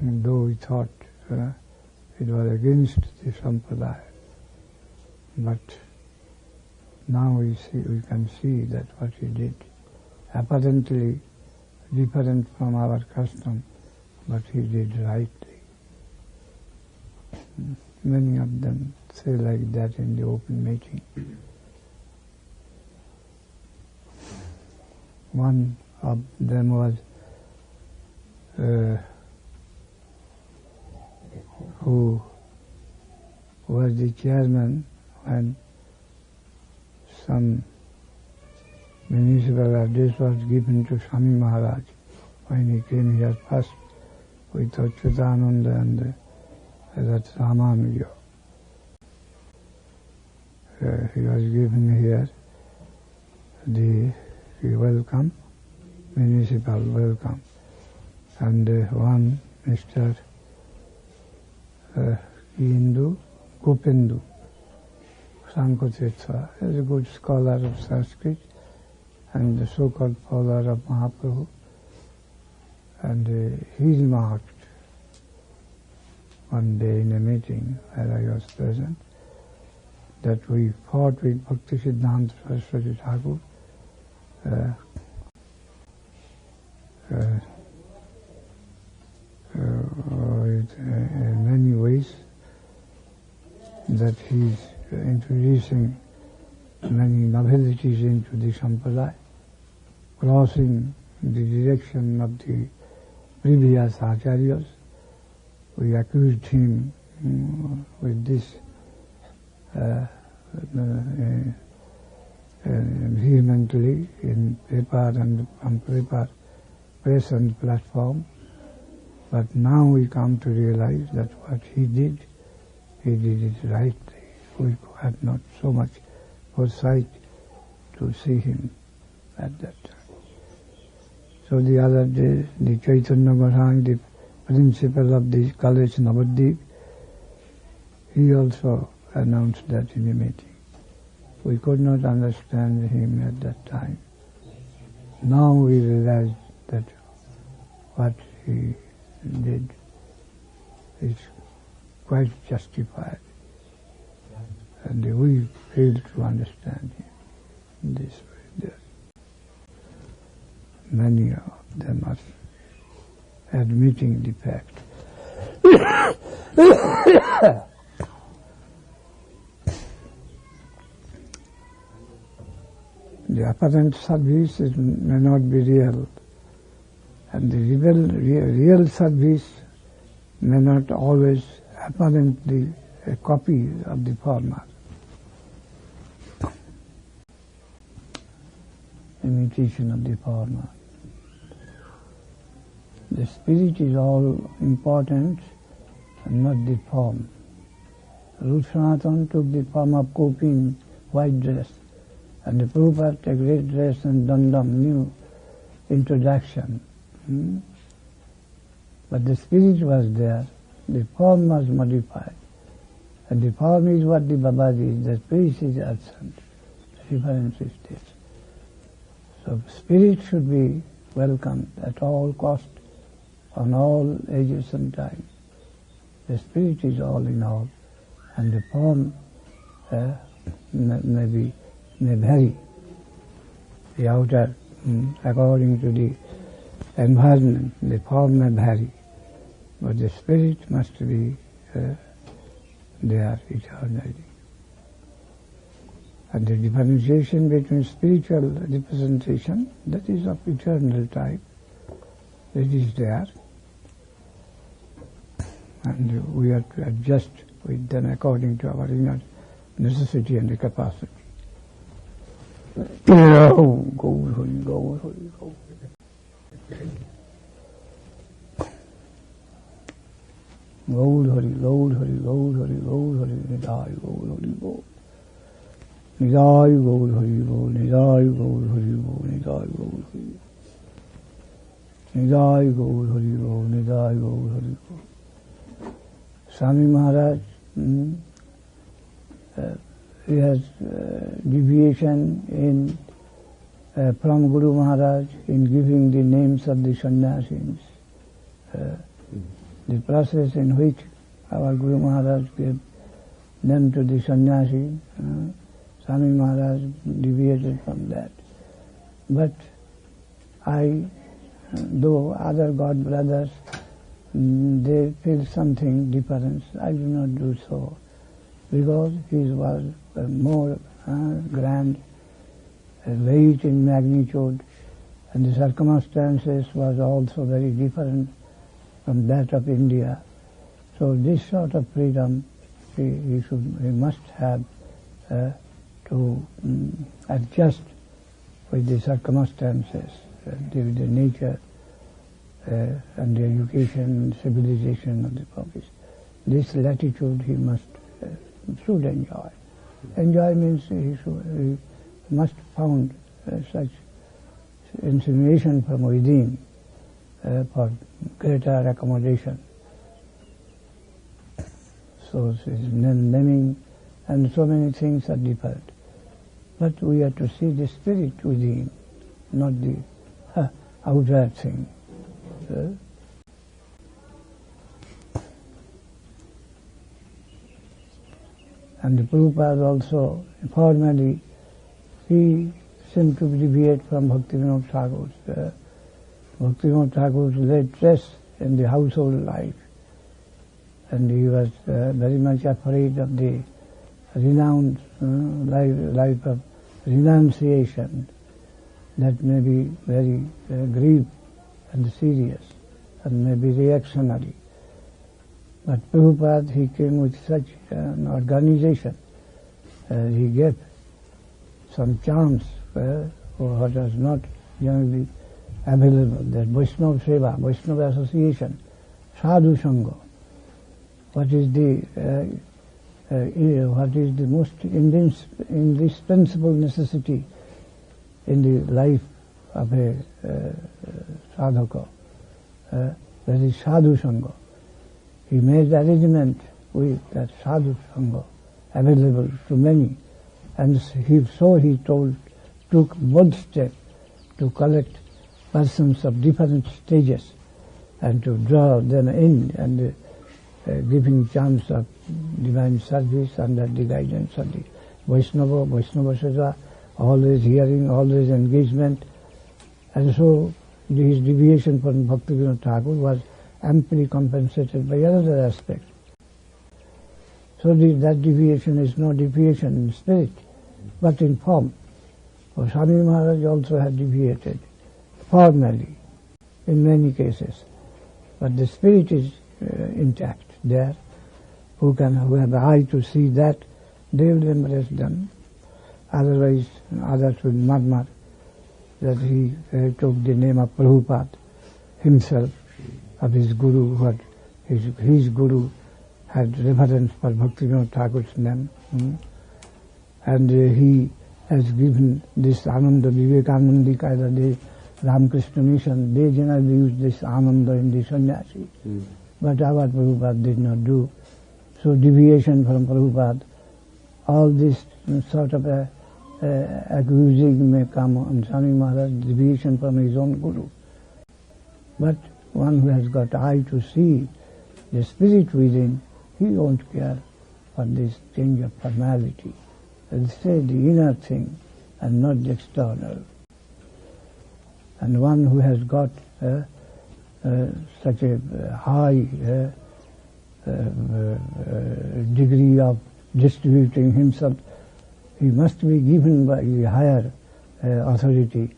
though we thought it was against the Sampradaya, but now we can see that what he did, apparently different from our custom, but he did rightly. Many of them say like that in the open meeting. One of them was who was the chairman when some municipal address was given to Swami Maharaj when he came here first with Achyutananda and that Ramanuja. He was given here the welcome, municipal welcome, and one Mr. Hindu Gopendu Sankotirtha is a good scholar of Sanskrit and the so-called follower of Mahaprabhu, and he remarked one day in a meeting where I was present that we fought with Bhakti Siddhanta Saraswati Thakur in many ways, that he is introducing many novelties into the Sampradaya, crossing the direction of the previous acharyas. We accused him with this vehemently in paper and on paper, press and platform. But now we come to realize that what he did it rightly. We had not so much foresight to see him at that time. So the other day, the Chaitanya Maharaj, the principal of the college Nabadwip, he also announced that in a meeting. We could not understand him at that time. Now we realize that what he did is quite justified, and we failed to understand him in this way. Many of them are admitting the fact. The apparent service may not be real, and the real service may not always apparently a copy of the former. Imitation of the former. The spirit is all important and not the form. Ruth Sanatan took the form of Kopin, white dress, and the Prabhupada took red dress and Dandam, new introduction. But the spirit was there, the form was modified. And the form is what the Babaji is, the spirit is absent. The difference is this. So spirit should be welcomed at all cost, on all ages and times. The spirit is all in all, and the form may vary. The outer, according to the environment, the form may vary, but the spirit must be there eternally. And the differentiation between spiritual representation, that is of eternal type, that is there, and we have to adjust with them according to our inner necessity and capacity. Gaur Hari, Gaur Hari, Gaur Hari, Gaur Hari, Nidai Gaur Hari Bol. Nidai Gaur Hari Bol, Nidai Gaur Hari Bol, Nidai Gaur Hari Bol. Nidai Gaur Hari Bol, Nidai Gaur Hari Bol. Swami Maharaj, he has deviation in from Guru Maharaj in giving the names of the sannyasis. The process in which our Guru Maharaj gave them to the sannyasi, Swami Maharaj deviated from that. But though other God brothers, they feel something different, I do not do so, because his was more grand, weight in magnitude, and the circumstances was also very different from that of India. So this sort of freedom he must have to adjust with the circumstances, the nature and the education and civilization of the province. This latitude he should enjoy. Enjoy means he must found such insinuation from within for greater accommodation. So naming and so many things are different. But we have to see the spirit within, not the outer thing. And the Prabhupada also, formally, he seemed to deviate from Bhaktivinoda Thakur's. Bhaktivinoda Thakur led stress in the household life, and he was very much afraid of the renowned life of renunciation that may be very grave and serious and may be reactionary. But Prabhupada, he came with such an organization. He gave some chance for what was not generally available, that Vaishnava Seva, Vaishnava Association, Sadhu Sangha. What is the most indispensable necessity in the life of a sadhaka? That is Sadhu Sangha. He made arrangement with that Sadhu Sangha available to many, and he took bold step to collect persons of different stages and to draw them in and giving chance of divine service under the guidance of the Vaishnava Seva, always hearing, always engagement. And so his deviation from Bhaktivinoda Thakur was amply compensated by another aspect. So that deviation is no deviation in spirit, but in form. For Swami Maharaj also had deviated formally in many cases, but the spirit is intact there. Who have the eye to see that, they will embrace them. Otherwise, others will murmur that he took the name of Prabhupada himself, of his Guru, what his Guru had reverence for Bhaktivinoda Thakur's name, and he has given this Ananda Vivekanandika, the Ramakrishna mission. They generally use this Ananda in the sannyasi, but our Prabhupada did not do. So deviation from Prabhupada, all this sort of accusing may come on Swami Maharaj, deviation from his own Guru. But one who has got eye to see the spirit within, he won't care for this change of formality. He'll say the inner thing and not the external. And one who has got such a high degree of distributing himself, he must be given by the higher authority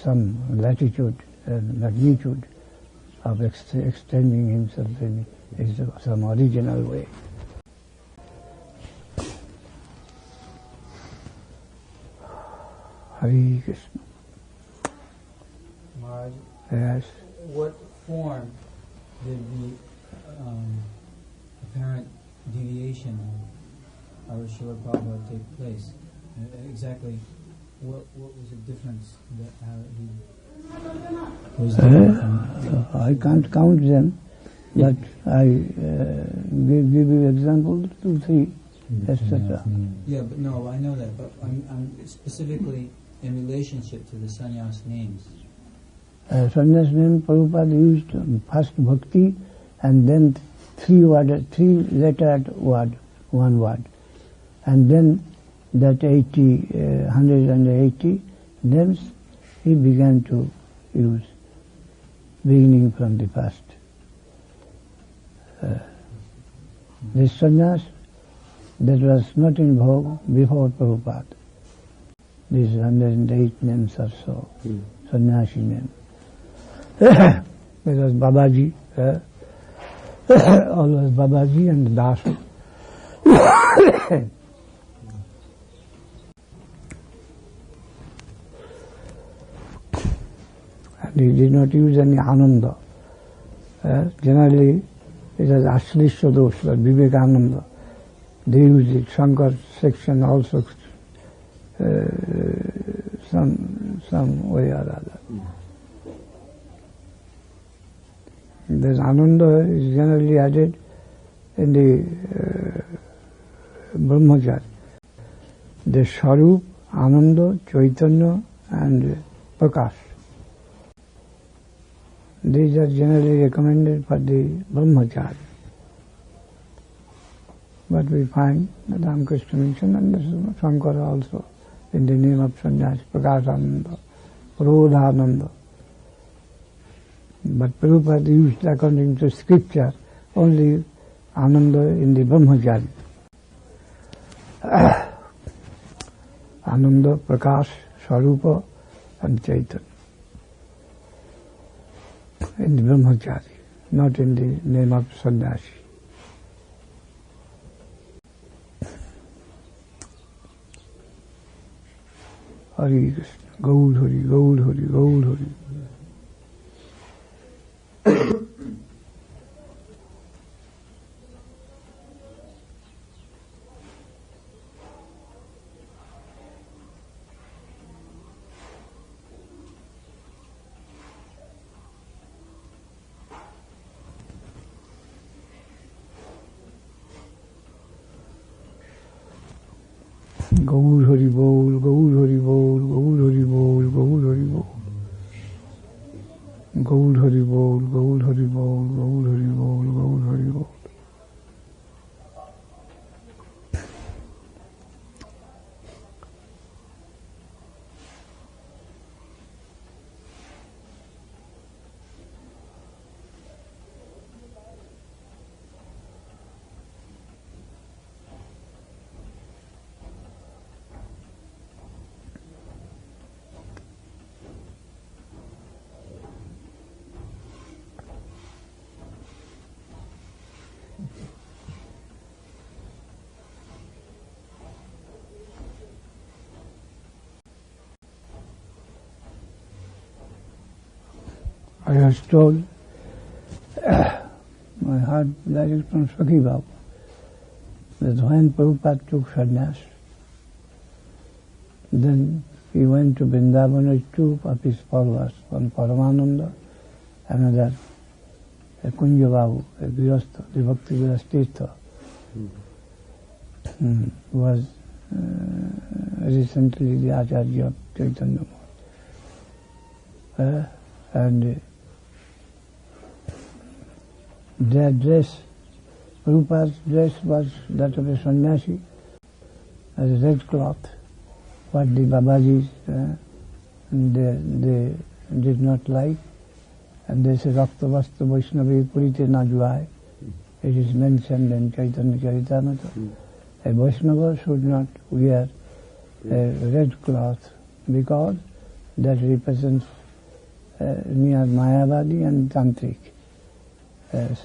some latitude and magnitude of extending himself in some original way. Hare Krishna. Maharaj, Yes. what form did the apparent deviation of our Srila Prabhupada take place? Exactly what was the difference that how he was different from I can't count them, but I give you examples, 2, 3, etc. Yeah, but no, I know that, but I'm specifically in relationship to the sannyas names. Sannyas name Prabhupada used first bhakti and then 3-lettered word, one word. And then that 180 names he began to use, beginning from the first. This sannyas that was not in vogue before Prabhupada. These 108 names or so, sannyasi name. It was Babaji, always Babaji and Dasu. And he did not use any Ananda. Generally, it was Ashlisha Dosh, but Vivekananda. They use it. Shankar section also, some way or other. This Ananda is generally added in the Brahmacharya. The Swarup, Ananda, Chaitanya and Prakash. These are generally recommended for the Brahmacharya. But we find that Ramakrishna mentioned and Shankara also in the name of sannyas, Prakashananda, Prodhananda. But Prabhupada used according to scripture only Ananda in the Brahmacharya. Ananda, Prakash, Swarupa and Chaitanya. In the Brahmacharya, not in the name of sannyasi. Hare Krishna, Gaur Hari, Gaur Hari, Gaur Hari. Gaur Hari Bol, Gaur Hari Bol, Gaur Hari Bol, Gaur Hari Bol. Gaur Hari Bol, Gaur Hari Bol, Gaur Hari Bol, Gaur Hari Bol. I was told, my heart direct from Sakhi Babu, that when Prabhupada took sannyas, then he went to Vrindavan with 2 of his followers, one Paramananda, another a Kunja Babu, a Grihastha, the Bhakti Grihastha, who was recently the Acharya of Chaitanya Maharaj. And their dress, Prabhupada's dress was that of a sannyasi, as a red cloth, what the Babajis they did not like. And they say, Rakta Vasta Vaishnavi Purite na juai. It is mentioned in Chaitanya Charitamrita. A Vaishnava should not wear a red cloth because that represents near Mayavadi and Tantric.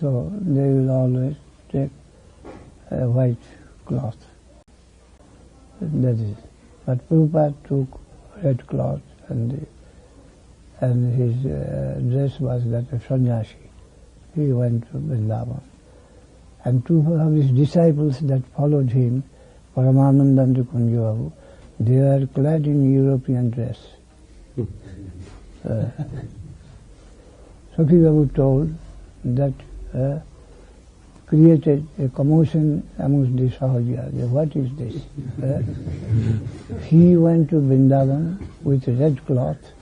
So they will always take a white cloth. That is. But Prabhupada took red cloth and his dress was that of sannyasi. He went to Vrindavan. and two of his disciples that followed him, Paramananda and Kunja Babu, they are clad in European dress. Sakhi Babu told that created a commotion amongst the Sahajiyas. What is this? He went to Vrindavan with a red cloth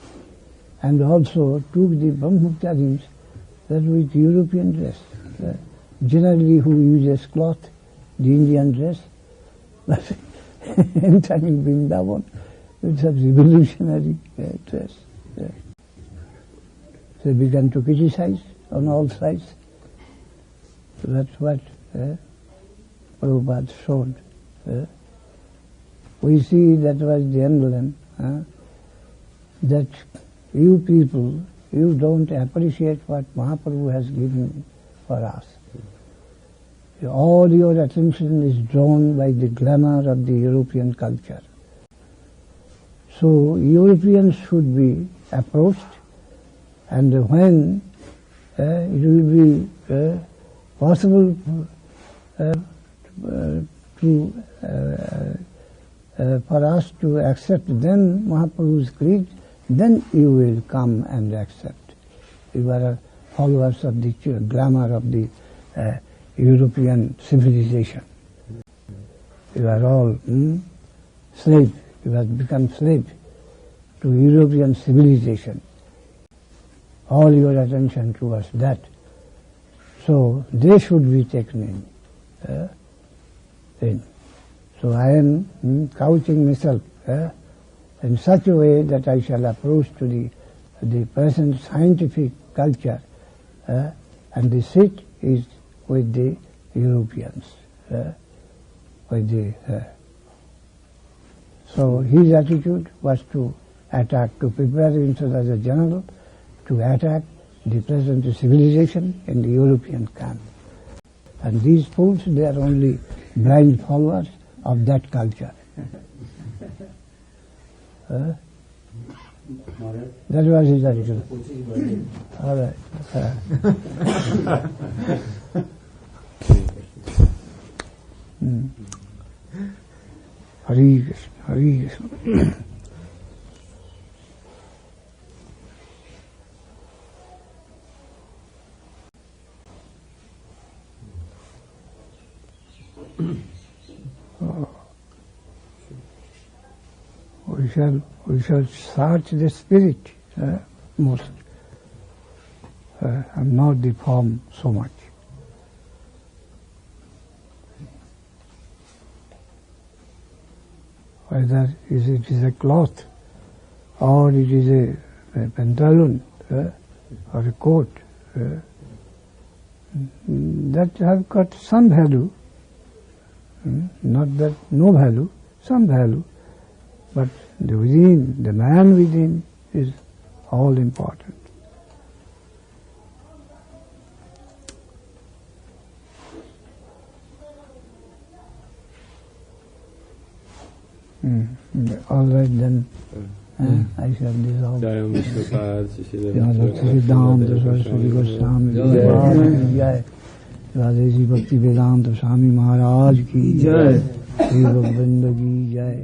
and also took the Brahmacharis that with European dress. Generally who uses cloth, the Indian dress, but entering Vrindavan with such revolutionary dress. They began to criticize on all sides. That's what Prabhupada showed. We see that was the emblem that you people, you don't appreciate what Mahaprabhu has given for us. All your attention is drawn by the glamour of the European culture. So Europeans should be approached, and when it will be possible for us to accept then Mahaprabhu's creed, then you will come and accept. You are followers of the glamour of the European civilization. You are all slaves. You have become slaves to European civilization. All your attention towards that. So they should be taken in. So I am couching myself in such a way that I shall approach to the present scientific culture, and the seat is with the Europeans. So his attitude was to attack, to prepare himself as a general to attack the present civilization in the European camp. And these fools, they are only blind followers of that culture. That was his attitude. All right. Hare Krishna, Hare Krishna. We shall search the spirit most, and not the form so much. Whether it is a cloth, or it is a pantaloon, or a coat, that have got some value, not that no value, some value, but the within, the man within is all important. All right then. I shall dissolve. Siddhanta Saraswati Goswami Jai. Radhe Bhakti Vedanta Swami Maharaj ki Jai. Shri Govinda ki Jai.